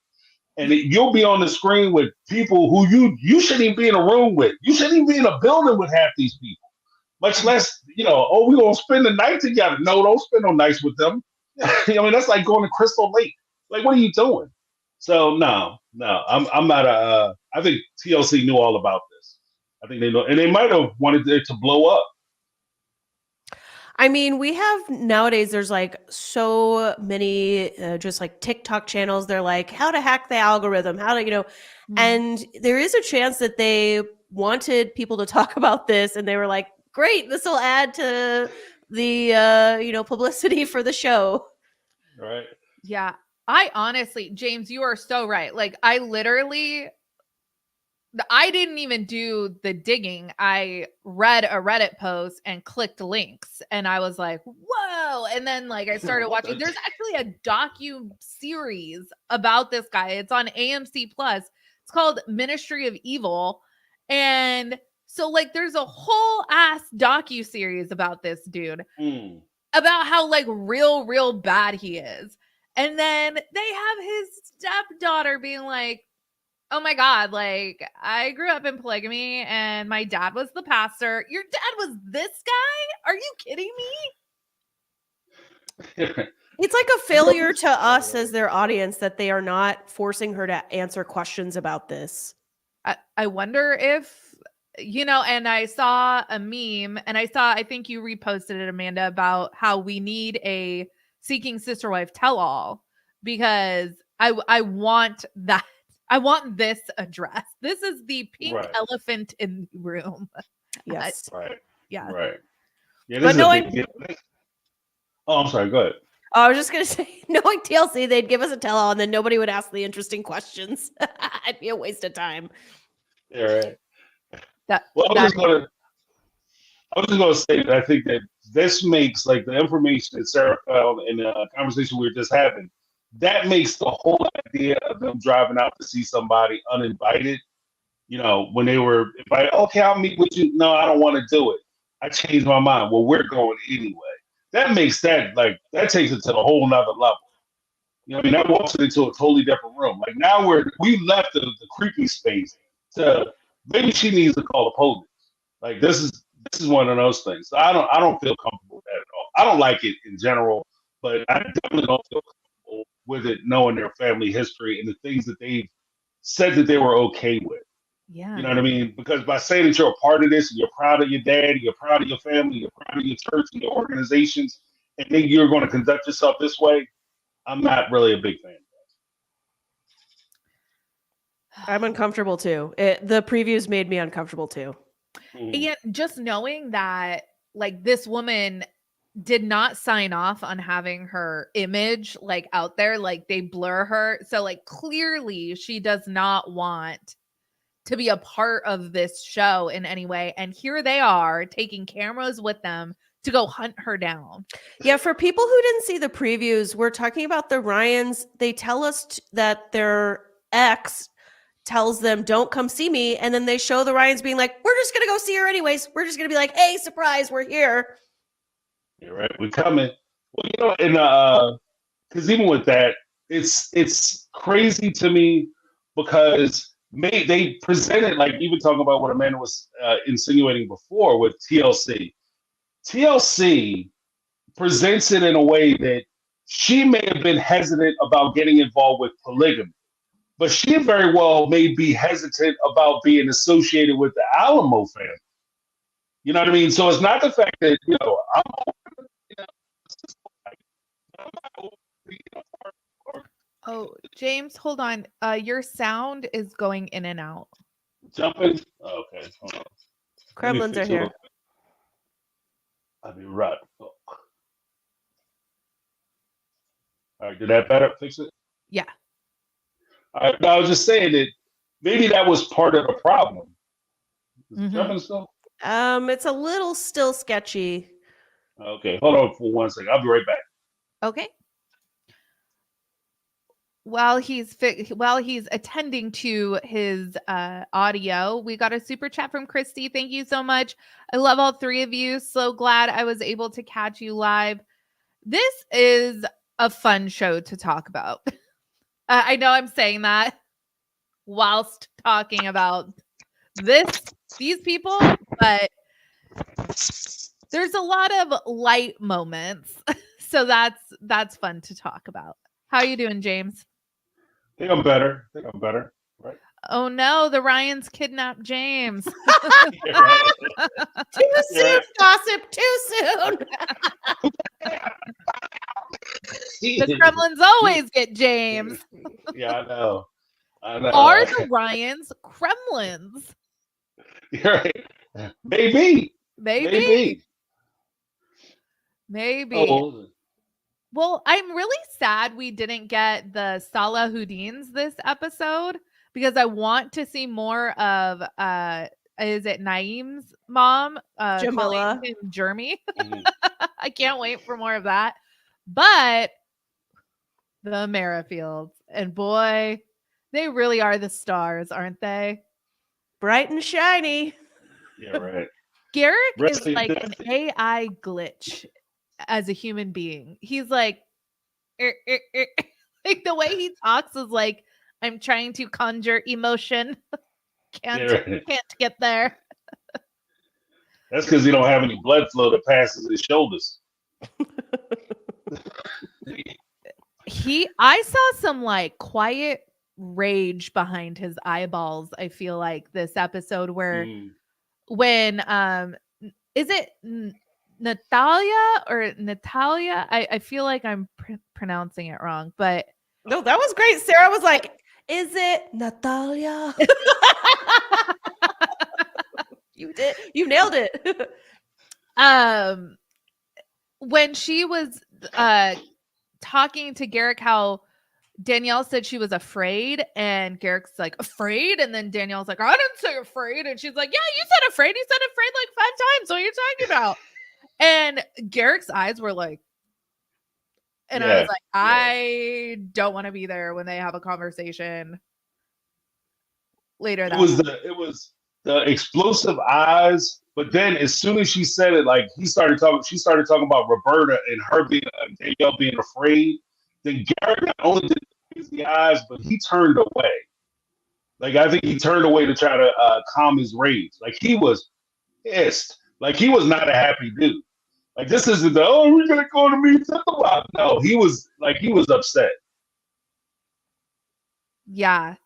And you'll be on the screen with people who you shouldn't even be in a room with. You shouldn't even be in a building with half these people. Much less, we're going to spend the night together. No, don't spend no nights with them. I mean, that's like going to Crystal Lake. Like, what are you doing? So, no, I'm not I think TLC knew all about this. I think they know, and they might have wanted it to blow up. I mean, we have nowadays, there's like so many just like TikTok channels. They're like, how to hack the algorithm, how to, and there is a chance that they wanted people to talk about this and they were like, great, this will add to the, publicity for the show. Right. Yeah. I honestly, James, you are so right. Like, I didn't even do the digging. I read a Reddit post and clicked links and I was like, whoa. And then like I started watching. There's actually a docu series about this guy. It's on AMC Plus. It's called Ministry of Evil. And so like there's a whole ass docu series about this dude. About how like real bad he is. And then they have his stepdaughter being like, oh my God, like I grew up in polygamy and my dad was the pastor. Your dad was this guy? Are you kidding me? It's like a failure to us as their audience that they are not forcing her to answer questions about this. I wonder if, and I saw a meme and I think you reposted it, Amanda, about how we need a Seeking Sister Wife tell-all because I want that. I want this address. This is the pink elephant in the room. Yes. Right. Yeah. Right. Yeah. But Oh, I'm sorry. Go ahead. I was just going to say, knowing TLC, they'd give us a tell-all and then nobody would ask the interesting questions. It'd be a waste of time. Yeah, right. I was just going to say that I think that this makes like the information that Sarah found in the conversation we were just having, that makes the whole idea of them driving out to see somebody uninvited, when they were invited, okay, I'll meet with you. No, I don't want to do it. I changed my mind. Well, we're going anyway. That makes that takes it to the whole nother level. That walks it into a totally different room. Like now we left the creepy space to maybe she needs to call the police. Like this is one of those things. So I don't feel comfortable with that at all. I don't like it in general, but I definitely don't feel comfortable with it knowing their family history and the things that they've said that they were okay with. Yeah. You know what I mean? Because by saying that you're a part of this and you're proud of your dad, you're proud of your family, you're proud of your church and your organizations, and then you're going to conduct yourself this way, I'm not really a big fan. I'm uncomfortable too. The previews made me uncomfortable too. And just knowing that like this woman did not sign off on having her image like out there, like they blur her. So like clearly she does not want to be a part of this show in any way. And here they are taking cameras with them to go hunt her down. Yeah, for people who didn't see the previews, we're talking about the Ryans. They tell us that their ex tells them, don't come see me. And then they show the Ryans being like, we're just going to go see her anyways. We're just going to be like, hey, surprise, we're here. You're right. We're coming. Well, and because even with that, it's crazy to me because they presented, like even talking about what Amanda was insinuating before with TLC. TLC presents it in a way that she may have been hesitant about getting involved with polygamy, but she very well may be hesitant about being associated with the Alamo family. You know what I mean? So it's not the fact that, Oh, James, hold on. Your sound is going in and out. Jumping? Oh, okay. Hold on. Kremlins are here. I'll be right. Oh. All right, did that better? Fix it? Yeah. All right, I was just saying that maybe that was part of the problem. Is it jumping still? It's a little still sketchy. Okay, hold on for 1 second. I'll be right back. Okay. While he's attending to his audio, we got a super chat from Christy. Thank you so much. I love all three of you. So glad I was able to catch you live. This is a fun show to talk about. I know I'm saying that whilst talking about these people, but there's a lot of light moments. So that's fun to talk about. How are you doing, James? I think I'm better. Right? Oh no, the Ryans kidnapped James. Too soon, gossip. Too soon. The Kremlins always get James. Yeah, I know. Are the Ryans Kremlins? You're right. Maybe. Maybe. Oh, Well, I'm really sad we didn't get the Salahuddins this episode because I want to see more of is it Naeem's mom Jamila. calling him Jeremy. mhm. I can't wait for more of that. But the Merrifields, and boy, they really are the stars, aren't they? Bright and shiny. Yeah, right. Garrick is Resting like an Dusty. AI glitch as a human being. He's like, like the way he talks is like, I'm trying to conjure emotion. Yeah, right. Can't get there. That's because he don't have any blood flow that passes his shoulders. I saw some like quiet rage behind his eyeballs. I feel like this episode where Mm. when is it Natalia or Natalia? I feel like I'm pronouncing it wrong, but No, that was great. Sarah was like, "Is it Natalia?" You did. You nailed it. When she was talking to Garrick, how Danielle said she was afraid, and Garrick's like, afraid, and then Danielle's like, I didn't say afraid, and she's like, yeah, you said afraid. You said afraid like 5 times. What are you talking about? And Garrick's eyes were like, and I was like, I don't want to be there when they have a conversation later. It was the explosive eyes, but then as soon as she said it, like she started talking about Roberta and her being Danielle being afraid. Then Garrick not only did crazy eyes, but he turned away. Like I think he turned away to try to calm his rage. Like he was pissed. Like he was not a happy dude. Like this isn't the we're gonna go to meet something. No, he was upset. Yeah.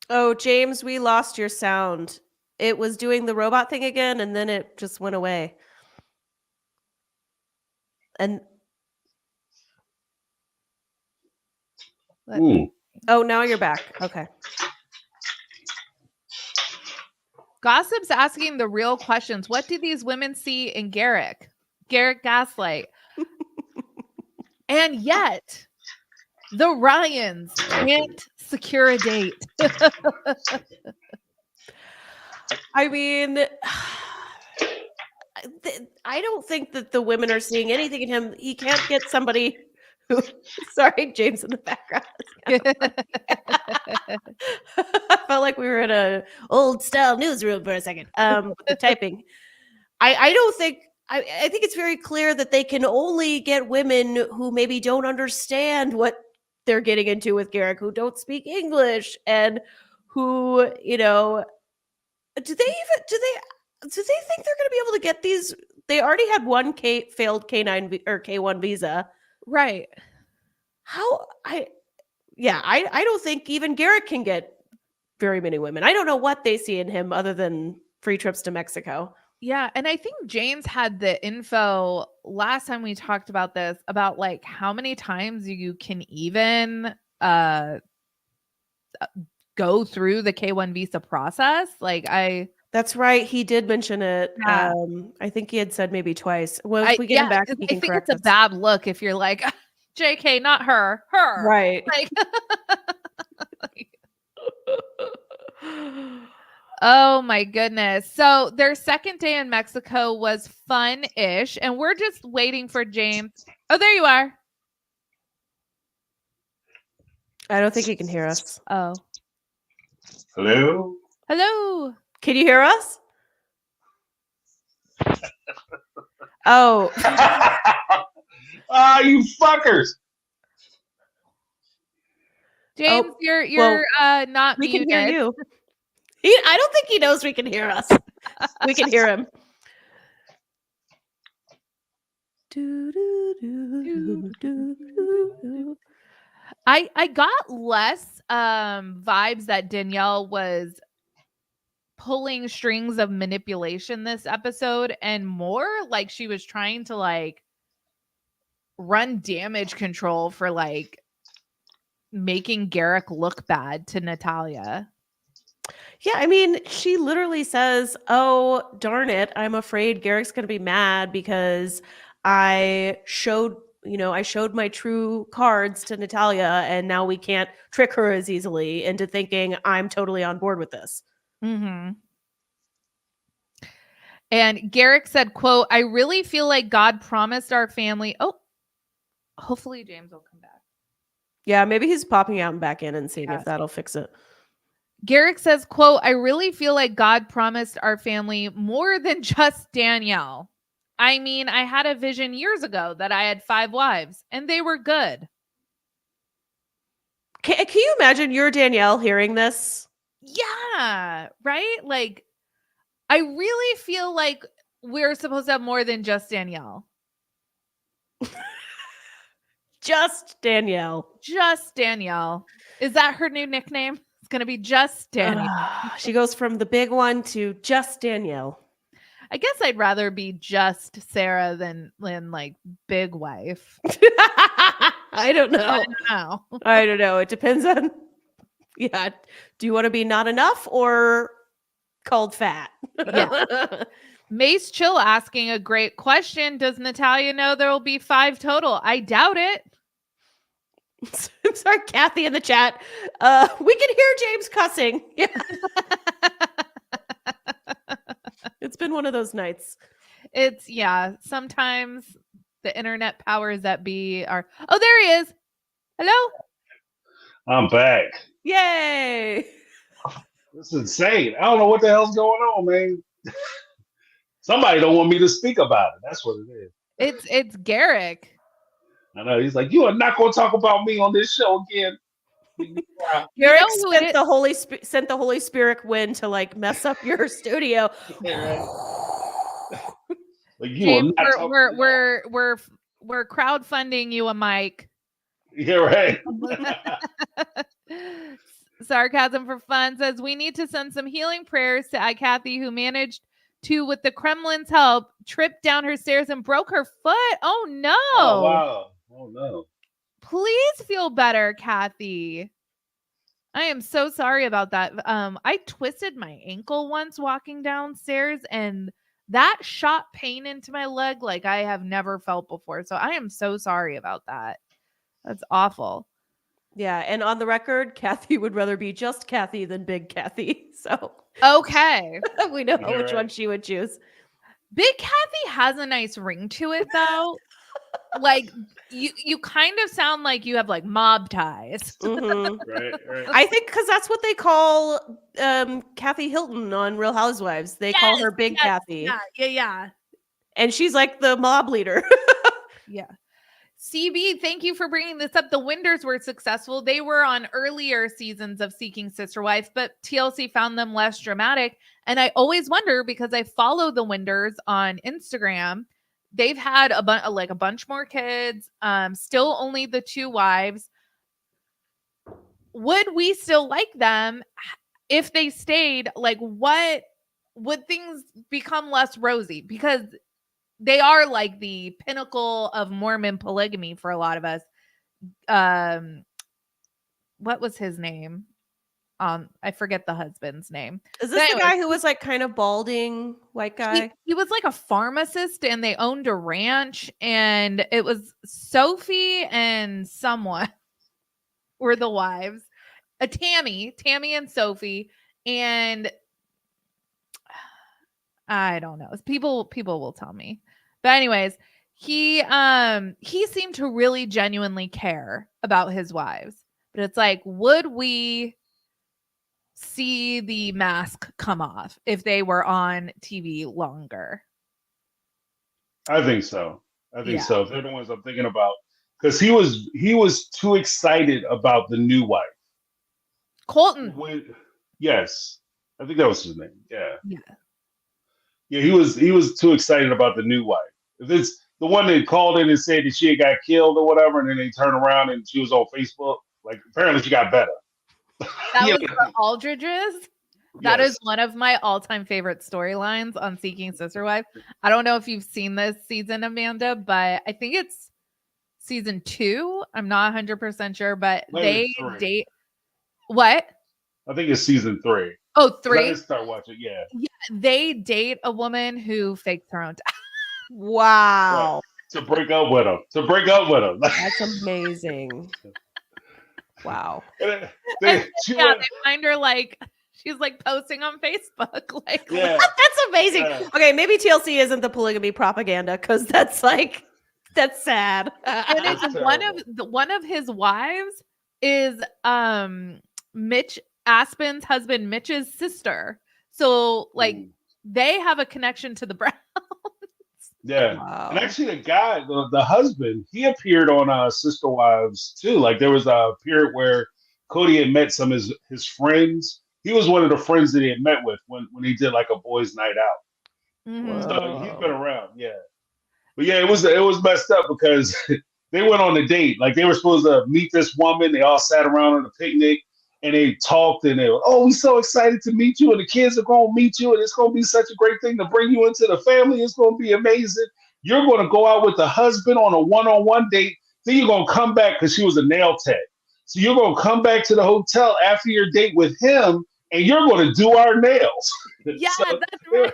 Oh, James, we lost your sound. It was doing the robot thing again, and then it just went away. And oh, now you're back. Okay. Gossip's asking the real questions. What do these women see in Garrick? Garrick Gaslight. And yet, the Ryans can't secure a date. I mean, I don't think that the women are seeing anything in him. He can't get somebody who. Sorry, James in the background. I felt like we were in a old style newsroom for a second. With the typing. I don't think. I think it's very clear that they can only get women who maybe don't understand what they're getting into with Garrick, who don't speak English, and who, you know, do they think they're going to be able to get these? They already had one failed K9 or K1 visa, right? I don't think even Garrick can get very many women. I don't know what they see in him other than free trips to Mexico. Yeah, and I think James had the info last time we talked about this, about like how many times you can even go through the K1 visa process. That's right. He did mention it. Yeah. I think he had said maybe twice. Well, if we get him back, he can I think correct it's a bad look if you're like, JK, not her. Right. Like, oh my goodness. So their second day in Mexico was fun-ish, and we're just waiting for James. Oh, there you are. I don't think he can hear us. Oh. Hello? Hello. Can you hear us? Oh. You fuckers. James, you're not we muted. can hear you. I don't think he knows we can hear us. We can hear him. I got less vibes that Danielle was pulling strings of manipulation this episode, and more like she was trying to like run damage control for like making Garrick look bad to Natalia. Yeah, I mean, she literally says, "Oh, darn it, I'm afraid Garrick's going to be mad because I showed my true cards to Natalia, and now we can't trick her as easily into thinking I'm totally on board with this." Mm-hmm. And Garrick said, quote, "I really feel like God promised our family." Oh, hopefully James will come back. Yeah, maybe he's popping out and back in and seeing Yes. if that'll fix it. Garrick says, quote, "I really feel like God promised our family more than just Danielle. I mean, I had a vision years ago that I had 5 wives and they were good." Can you imagine you're Danielle hearing this? Yeah, right? Like, I really feel like we're supposed to have more than just Danielle. Just Danielle. Just Danielle. Is that her new nickname? It's going to be Just Danielle. She goes from the big one to just Danielle. I guess I'd rather be just Sarah than like big wife. I don't know. I don't know. I don't know. It depends on. Yeah. Do you want to be not enough or called fat? Yeah. Mace Chill asking a great question. Does Natalia know there will be 5 total? I doubt it. I'm sorry, Kathy in the chat. We can hear James cussing. Yeah. It's been one of those nights. It's, yeah. Sometimes the internet powers that be are. Oh, there he is. Hello. I'm back. Yay. This is insane. I don't know what the hell's going on, man. Somebody don't want me to speak about it. That's what it is. It's Garrick. I know. He's like, you are not going to talk about me on this show again. Garrick who sent the Holy Spirit wind to like mess up your studio. Like, you James, will not we're crowdfunding you a mic. Yeah, right. Sarcasm for Fun says, "We need to send some healing prayers to Kathy, who managed to, with the Kremlin's help, trip down her stairs and broke her foot. Oh no. Oh wow. Oh no. Please feel better, Kathy. I am so sorry about that. I twisted my ankle once walking downstairs, and that shot pain into my leg like I have never felt before. So I am so sorry about that. That's awful. Yeah, and on the record, Kathy would rather be just Kathy than Big Kathy. So okay, we know which one she would choose. Big Kathy has a nice ring to it, though. Like you kind of sound like you have like mob ties. Mm-hmm. Right. I think because that's what they call Kathy Hilton on Real Housewives. They call her Big Kathy. Yeah. And she's like the mob leader. Yeah. CB, thank you for bringing this up. The Winders were successful. They were on earlier seasons of Seeking Sister Wives, but TLC found them less dramatic. And I always wonder, because I follow the Winders on Instagram, they've had a bunch more kids, still only the 2 wives. Would we still like them if they stayed? Like, what would things become less rosy? Because they are like the pinnacle of Mormon polygamy for a lot of us. What was his name? I forget the husband's name. Is this the guy who was like kind of balding white guy? He was like a pharmacist, and they owned a ranch, and it was Sophie and someone were the wives. Tammy and Sophie, and I don't know. People will tell me. But anyways, he seemed to really genuinely care about his wives. But it's like, would we see the mask come off if they were on TV longer? I think so. So. They're the ones I'm thinking about, because he was too excited about the new wife. Colton. Yes, I think that was his name. Yeah. Yeah, he was too excited about the new wife. If it's the one that called in and said that she had got killed or whatever, and then they turned around and she was on Facebook, like apparently she got better. That was the Aldridges. That is Yes. one of my all-time favorite storylines on Seeking Sister Wives. I don't know if you've seen this season, Amanda, but I think it's season 2. I'm not 100% sure, but Maybe they 3. date. What? I think it's season 3. Oh, 'Cause I 3? didn't start watching. Yeah. Yeah, they date a woman who fakes her own death. Wow. Right. To break up with him. To break up with him. That's amazing. Wow. And And she yeah, went, they find her like she's like posting on Facebook. Like, yeah. That's amazing. Yeah. Okay, maybe TLC isn't the polygamy propaganda because that's like that's sad. and That's it's terrible. one of his wives is Mitch Aspen's husband, Mitch's sister. So like Mm. they have a connection to the Browns. Yeah. Wow. And actually, the guy, the husband, he appeared on Sister Wives too. Like there was a period where Cody had met some of his friends. He was one of the friends that he had met with when he did like a boys' night out. Mhm. So he's Whoa. been around, yeah. But yeah, it was messed up because they went on a date. Like they were supposed to meet this woman. They all sat around on a picnic and they talked and they were, oh, we're so excited to meet you and the kids are going to meet you and it's going to be such a great thing to bring you into the family. It's going to be amazing. You're going to go out with the husband on a one-on-one date. Then you're going to come back because she was a nail tech. So you're going to come back to the hotel after your date with him and you're going to do our nails. Yeah, So that's they right.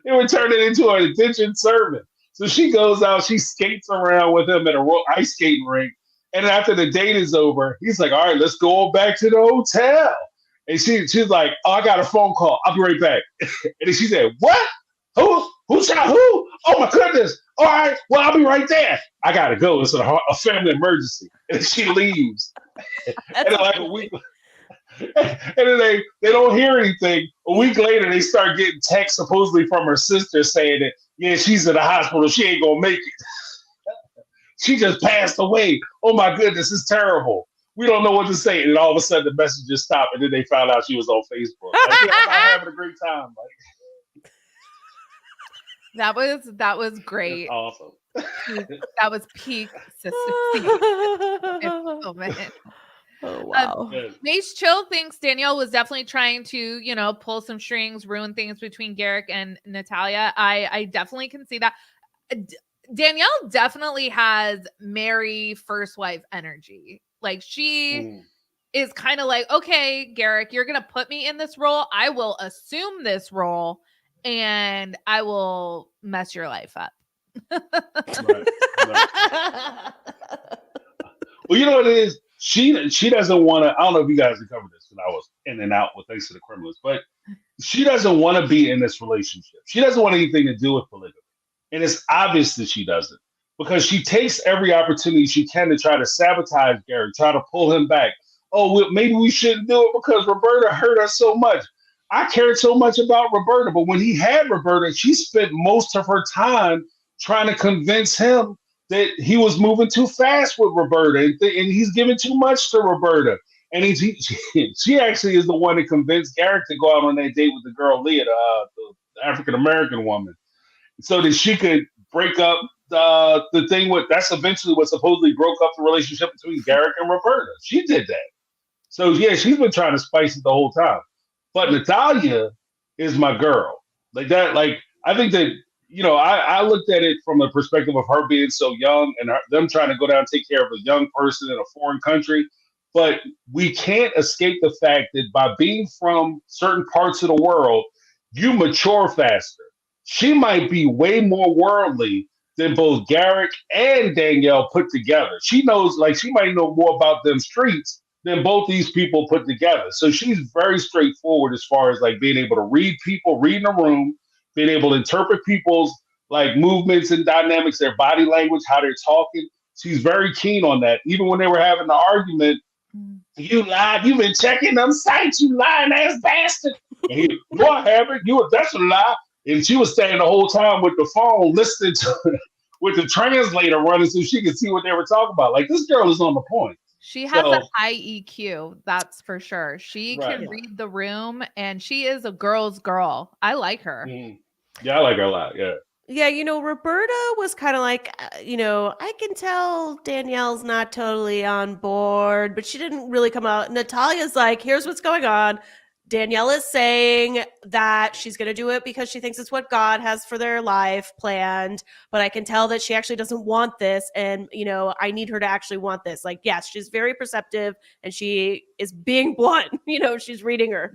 they were turning into an attention servant. So she goes out, she skates around with him at a ice skating rink. And after the date is over, he's like, all right, let's go back to the hotel. And she's like, oh, I got a phone call. I'll be right back. And then she said, what? Who shot who? Oh, my goodness. All right, well, I'll be right there. I got to go. It's a family emergency. And she leaves. And then like a week, and then they don't hear anything. A week later, they start getting texts supposedly from her sister saying that, yeah, she's in the hospital. She ain't going to make it. She just passed away. Oh, my goodness, it's terrible. We don't know what to say. And then all of a sudden, the message just stopped. And then they found out she was on Facebook. Like, yeah, I'm not having a great time. Like, That was it's great. awesome. That was peak sister moment. Oh wow. Mace Chill thinks Danielle was definitely trying to, pull some strings, ruin things between Garrick and Natalia. I definitely can see that. Danielle definitely has Mary first wife energy. Like she is kind of like, okay, Garrick, you're going to put me in this role. I will assume this role and I will mess your life up. Right. Well, you know what it is? She doesn't want to. I don't know if you guys have covered this because I was in and out with thanks to the criminals, but she doesn't want to be in this relationship. She doesn't want anything to do with polygamy, and it's obvious that she doesn't because she takes every opportunity she can to try to sabotage Garrick, try to pull him back. Oh, well, maybe we shouldn't do it because Roberta hurt us so much. I cared so much about Roberta, but when he had Roberta, she spent most of her time trying to convince him that he was moving too fast with Roberta and he's giving too much to Roberta. And she actually is the one that convinced Garrick to go out on that date with the girl Leah, the African-American woman, so that she could break up the thing with, that's eventually what supposedly broke up the relationship between Garrick and Roberta. She did that. So yeah, she's been trying to spice it the whole time. But Natalia is my girl. Like that, like I think that, I looked at it from the perspective of her being so young and them trying to go down and take care of a young person in a foreign country. But we can't escape the fact that by being from certain parts of the world, you mature faster. She might be way more worldly than both Garrick and Danielle put together. She knows, like, she might know more about them streets than both these people put together. So she's very straightforward as far as like being able to read people, reading a room, being able to interpret people's like movements and dynamics, their body language, how they're talking. She's very keen on that. Even when they were having the argument, you lied, you've been checking them sites, you lying ass bastard. And he, no, I haven't. That's a lie. And she was standing the whole time with the phone listening to with the translator running so she could see what they were talking about. Like, this girl is on the point. She has a high EQ, that's for sure. She can read the room and she is a girl's girl. I like her. Yeah, I like her a lot. Yeah. Yeah, Roberta was kind of like, I can tell Danielle's not totally on board, but she didn't really come out. Natalia's like, here's what's going on. Danielle is saying that she's going to do it because she thinks it's what God has for their life planned. But I can tell that she actually doesn't want this. And, I need her to actually want this. Like, yes, she's very perceptive and she is being blunt. She's reading her.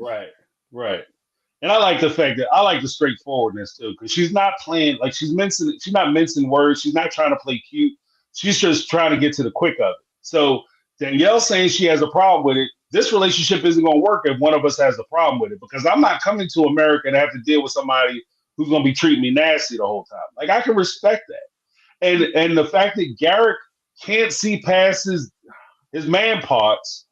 Right. And I like the fact that I like the straightforwardness too, because she's not playing like she's not mincing words. She's not trying to play cute. She's just trying to get to the quick of it. So Danielle saying she has a problem with it. This relationship isn't going to work if one of us has a problem with it, because I'm not coming to America and have to deal with somebody who's going to be treating me nasty the whole time. Like, I can respect that. And the fact that Garrick can't see past his man parts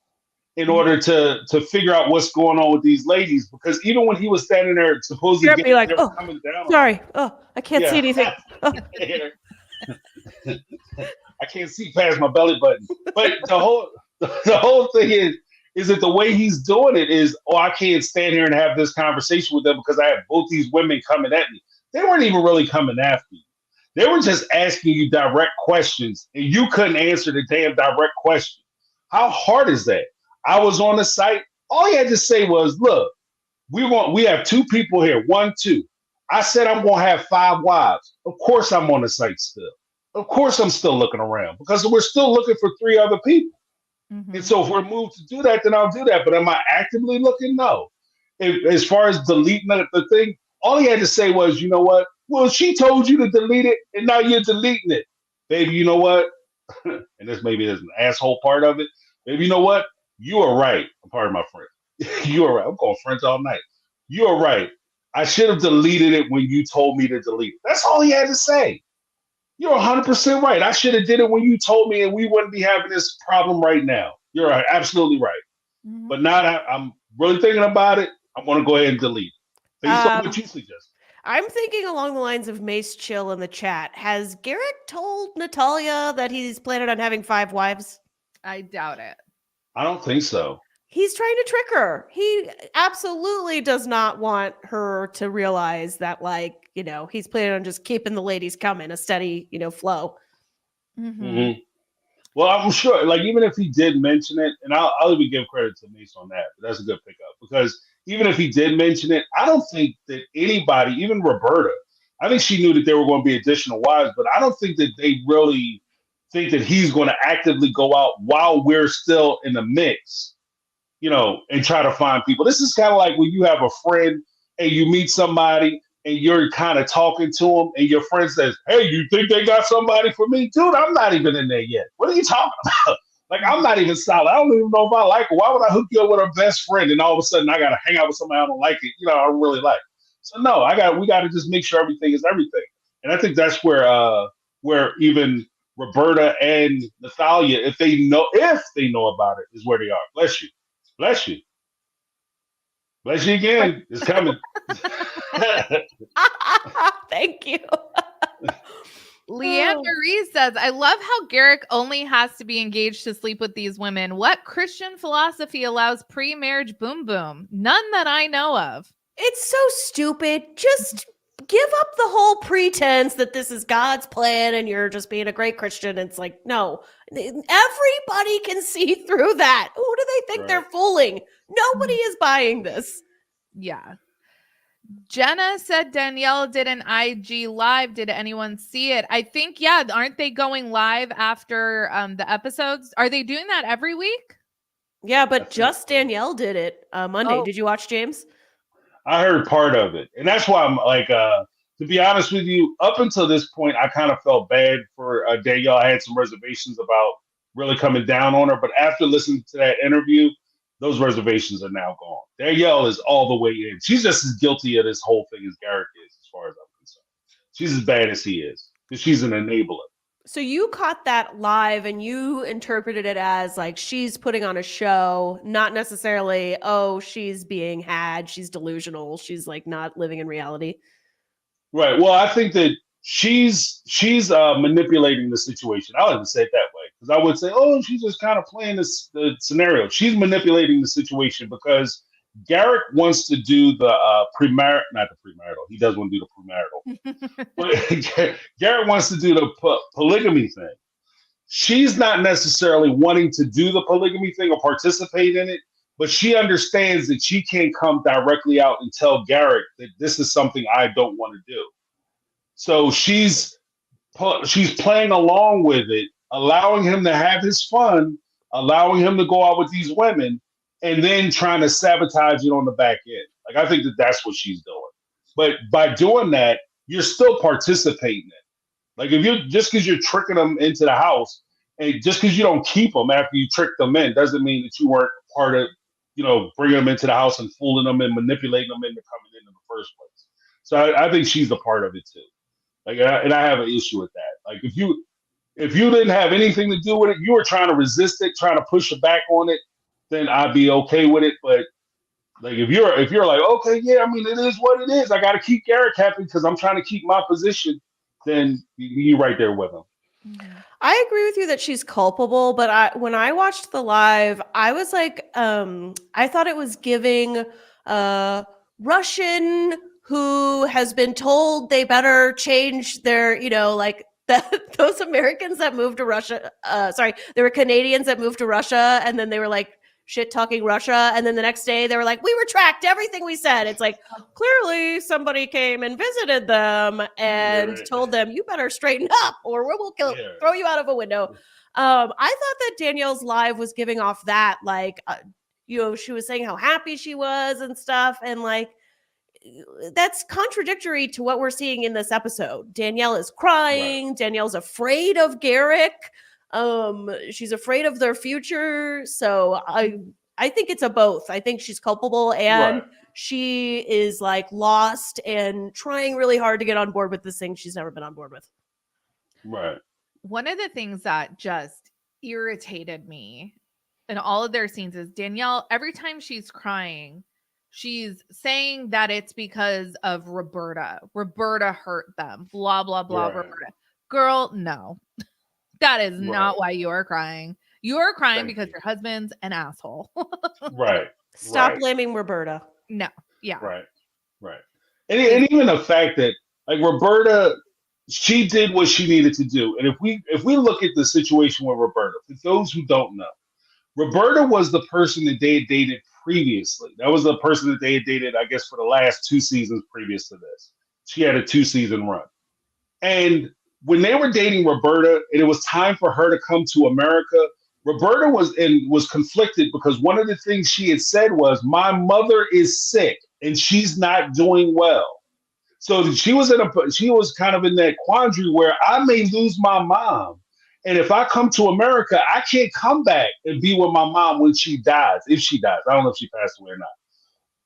in order to figure out what's going on with these ladies, because even when he was standing there supposedly be like, coming down, sorry, I can't see anything. Oh. I can't see past my belly button. But the whole thing is that the way he's doing it is, I can't stand here and have this conversation with them because I have both these women coming at me. They weren't even really coming after you. They were just asking you direct questions, and you couldn't answer the damn direct question. How hard is that? I was on the site. All he had to say was, look, we have two people here. 1, 2. I said I'm going to have 5 wives. Of course I'm on the site still. Of course I'm still looking around because we're still looking for 3 other people. Mm-hmm. And so if we're moved to do that, then I'll do that. But am I actively looking? No. As far as deleting the thing, all he had to say was, you know what? Well, she told you to delete it, and now you're deleting it. Baby, you know what? And this maybe is an asshole part of it. Baby, you know what? You are right. I'm part of my friend. You are right. I'm going French all night. You are right. I should have deleted it when you told me to delete it. That's all he had to say. You're 100% right. I should have did it when you told me, and we wouldn't be having this problem right now. You're right. Absolutely right. Mm-hmm. But now that I'm really thinking about it, I'm going to go ahead and delete it. Based on what you suggest. I'm thinking along the lines of Mace Chill in the chat. Has Garrick told Natalia that he's planning on having 5 wives? I doubt it. I don't think so. He's trying to trick her. He absolutely does not want her to realize that, he's planning on just keeping the ladies coming, a steady, flow. Mm-hmm. Mm-hmm. Well, I'm sure, even if he did mention it, and I'll even give credit to Mace on that, but that's a good pickup, because even if he did mention it, I don't think that anybody, even Roberta, I think she knew that there were going to be additional wives, but I don't think that they really think that he's going to actively go out while we're still in the mix, and try to find people. This is kind of like when you have a friend and you meet somebody and you're kind of talking to them and your friend says, hey, you think they got somebody for me? Dude, I'm not even in there yet. What are you talking about? I'm not even solid. I don't even know if I like her. Why would I hook you up with her best friend and all of a sudden I got to hang out with somebody I don't like it? I don't really like. So no, we got to just make sure everything is everything. And I think that's where even Roberta and Natalia, if they know about it, is where they are. Bless you. Bless you. Bless you again. It's coming. Thank you. Leanne Marie says, I love how Garrick only has to be engaged to sleep with these women. What Christian philosophy allows pre-marriage boom boom? None that I know of. It's so stupid. Just give up the whole pretense that this is God's plan and you're just being a great Christian. It's like, no, everybody can see through that. Who do they think they're fooling? Nobody is buying this. Yeah. Jenna said Danielle did an IG live. Did anyone see it? I think, yeah. Aren't they going live after the episodes? Are they doing that every week? Yeah, but just Danielle did it Monday. Oh. Did you watch, James? I heard part of it. And that's why I'm to be honest with you, up until this point, I kind of felt bad for Danielle. I had some reservations about really coming down on her. But after listening to that interview, those reservations are now gone. Danielle is all the way in. She's just as guilty of this whole thing as Garrick is, as far as I'm concerned. She's as bad as he is, because she's an enabler. So you caught that live and you interpreted it as she's putting on a show, not necessarily, she's being had, she's delusional, she's not living in reality. Right. Well, I think that she's manipulating the situation. I wouldn't say it that way, because I would say, she's just kind of playing the scenario. She's manipulating the situation because Garrick wants to do the not the premarital. He does want to do the premarital. But Garrick wants to do the polygamy thing. She's not necessarily wanting to do the polygamy thing or participate in it, but she understands that she can't come directly out and tell Garrick that this is something I don't want to do. So she's playing along with it, allowing him to have his fun, allowing him to go out with these women, and then trying to sabotage it on the back end. Like, I think that that's what she's doing. But by doing that, you're still participating in it. Like, if you're just because you're tricking them into the house, and just because you don't keep them after you trick them in, doesn't mean that you weren't part of, bringing them into the house and fooling them and manipulating them into coming in the first place. So I think she's a part of it too. Like, and I have an issue with that. Like, if you didn't have anything to do with it, you were trying to resist it, trying to push it back on it, then I'd be okay with it. But like, if you're like, okay, yeah, I mean, it is what it is. I got to keep Garrick happy because I'm trying to keep my position. Then you're right there with him. I agree with you that she's culpable, but when I watched the live, I was like, I thought it was giving Russian who has been told they better change their, those Americans that moved to Russia. There were Canadians that moved to Russia, and then they were like shit talking Russia, and then the next day they were like, we retract everything we said. It's like, clearly somebody came and visited them and told them, you better straighten up or we'll throw you out of a window. I thought that Danielle's live was giving off that, like, she was saying how happy she was and stuff, and like, that's contradictory to what we're seeing in this episode. Danielle is crying. Right. Danielle's afraid of Garrick. She's afraid of their future. So I think it's a both. I think she's culpable and she is like lost and trying really hard to get on board with this thing she's never been on board with. Right. One of the things that just irritated me in all of their scenes is Danielle, every time she's crying, she's saying that it's because of Roberta. Roberta hurt them. Blah, blah, blah. Right. Roberta. Girl, no. That is not why you are crying. You are crying because your husband's an asshole. Right. Stop blaming Roberta. No. Yeah. Right. And even the fact that, like, Roberta, she did what she needed to do. And if we look at the situation with Roberta, for those who don't know, Roberta was the person that they had dated previously. That was the person that they had dated, I guess, for the last 2 seasons previous to this. She had a 2-season run. And when they were dating Roberta and it was time for her to come to America, Roberta was conflicted because one of the things she had said was, my mother is sick and she's not doing well. So she was kind of in that quandary where I may lose my mom. And if I come to America, I can't come back and be with my mom when she dies, if she dies. I don't know if she passed away or not.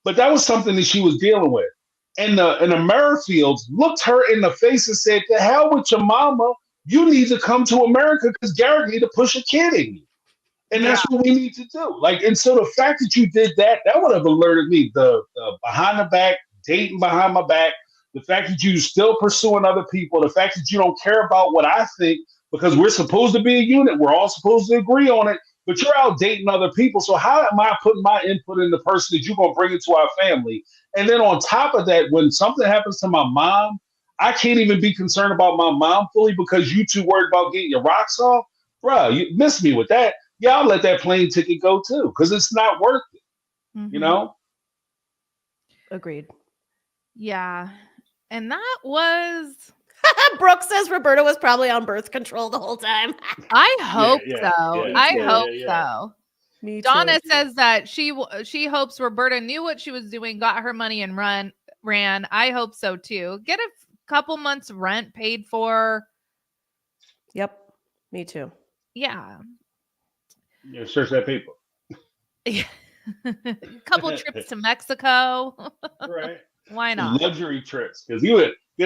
But that was something that she was dealing with. And the Merrifields looked her in the face and said, to hell with your mama. You need to come to America because Garrick need to push a kid in you. And that's what we need to do. Like, and so the fact that you did that would have alerted me. The behind the back, dating behind my back, the fact that you still pursuing other people, the fact that you don't care about what I think, because we're supposed to be a unit. We're all supposed to agree on it, but you're out dating other people. So how am I putting my input in the person that you're going to bring into our family? And then on top of that, when something happens to my mom, I can't even be concerned about my mom fully because you too worried about getting your rocks off. Bruh, you miss me with that. Yeah, I'll let that plane ticket go too because it's not worth it, you know? Agreed. Yeah. And that was... Brooke says Roberta was probably on birth control the whole time. I hope so. I hope so. Me too. Donna says that she hopes Roberta knew what she was doing, got her money and ran. I hope so too. Get a couple months rent paid for. Yep. Me too. Yeah. Yeah, search that paper. Yeah. Couple trips to Mexico. Right. Why not? Luxury trips. Because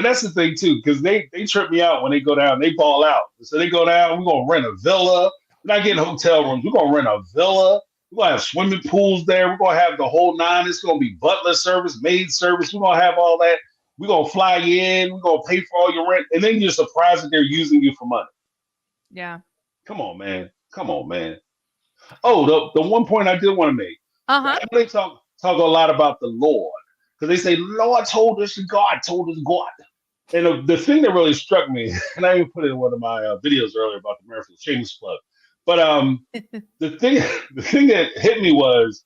that's the thing too, because they trip me out when they go down, they ball out. So they go down, we're gonna rent a villa. We're not getting hotel rooms, we're gonna rent a villa. We're gonna have swimming pools there, we're gonna have the whole nine. It's gonna be butler service, maid service, we're gonna have all that. We're gonna fly you in, we're gonna pay for all your rent, and then you're surprised that they're using you for money. Yeah. Come on, man. Oh, the one point I did want to make. They talk a lot about the Lord. Because they say, Lord told us and God told us God. And the thing that really struck me, and I even put it in one of my videos earlier about the Merrifield shameless plug. But the thing that hit me was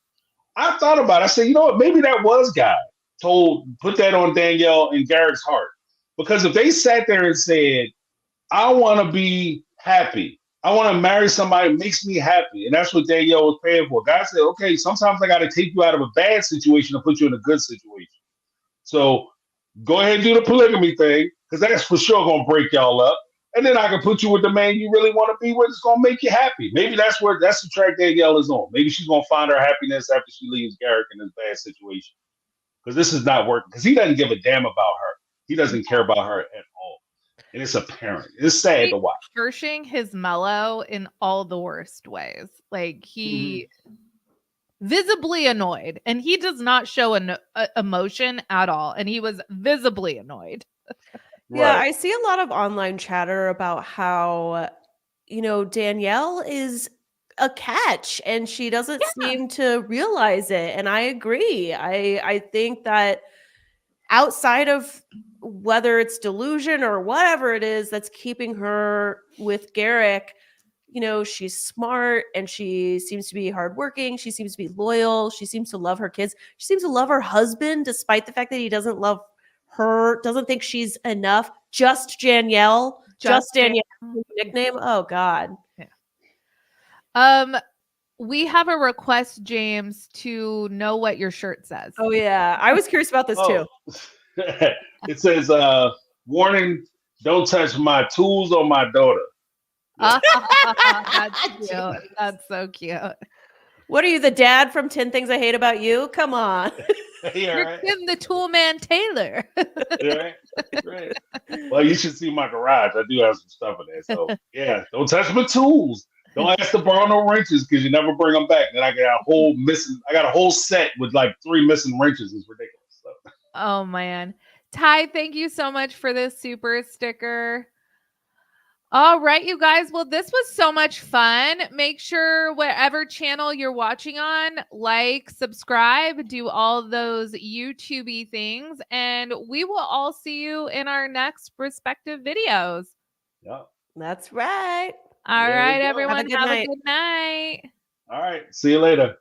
I thought about it. I said, you know what? Maybe that was God put that on Danielle and Garrick's heart. Because if they sat there and said, I want to be happy, I want to marry somebody who makes me happy, and that's what Danielle was paying for. God said, okay, sometimes I got to take you out of a bad situation to put you in a good situation. So go ahead and do the polygamy thing, because that's for sure going to break y'all up. And then I can put you with the man you really want to be with. It's going to make you happy. Maybe that's the track Danielle is on. Maybe she's going to find her happiness after she leaves Garrick in this bad situation. Because this is not working. Because he doesn't give a damn about her. He doesn't care about her at all. And it's apparent. It's sad to watch. Kirsching his mellow in all the worst ways. Like he visibly annoyed, and he does not show an emotion at all. And he was visibly annoyed. Yeah, Right. I see a lot of online chatter about how, Danielle is a catch and she doesn't seem to realize it. And I agree. I think that outside of whether it's delusion or whatever it is that's keeping her with Garrick, she's smart and she seems to be hardworking. She seems to be loyal. She seems to love her kids. She seems to love her husband, despite the fact that he doesn't love her, doesn't think she's enough. Just Danielle. Just Danielle. Nickname. Oh God. Yeah. We have a request, James, to know what your shirt says. Oh yeah. I was curious about this too. It says, warning, don't touch my tools or my daughter. That's cute. That's so cute. What are you, the dad from 10 Things I Hate About You? Come on. You're Right. Kim the Tool Man Taylor. Right. Well, you should see my garage. I do have some stuff in there. So yeah, don't touch my tools. Don't ask to borrow no wrenches because you never bring them back. Then I got a whole set with like 3 missing wrenches. It's ridiculous. So. Oh man. Ty, thank you so much for this super sticker. All right, you guys. Well, this was so much fun. Make sure whatever channel you're watching on, like, subscribe, do all those YouTube-y things, and we will all see you in our next respective videos. Yeah. That's right. All right, everyone. Have a good Have night. a good night. All right. See you later.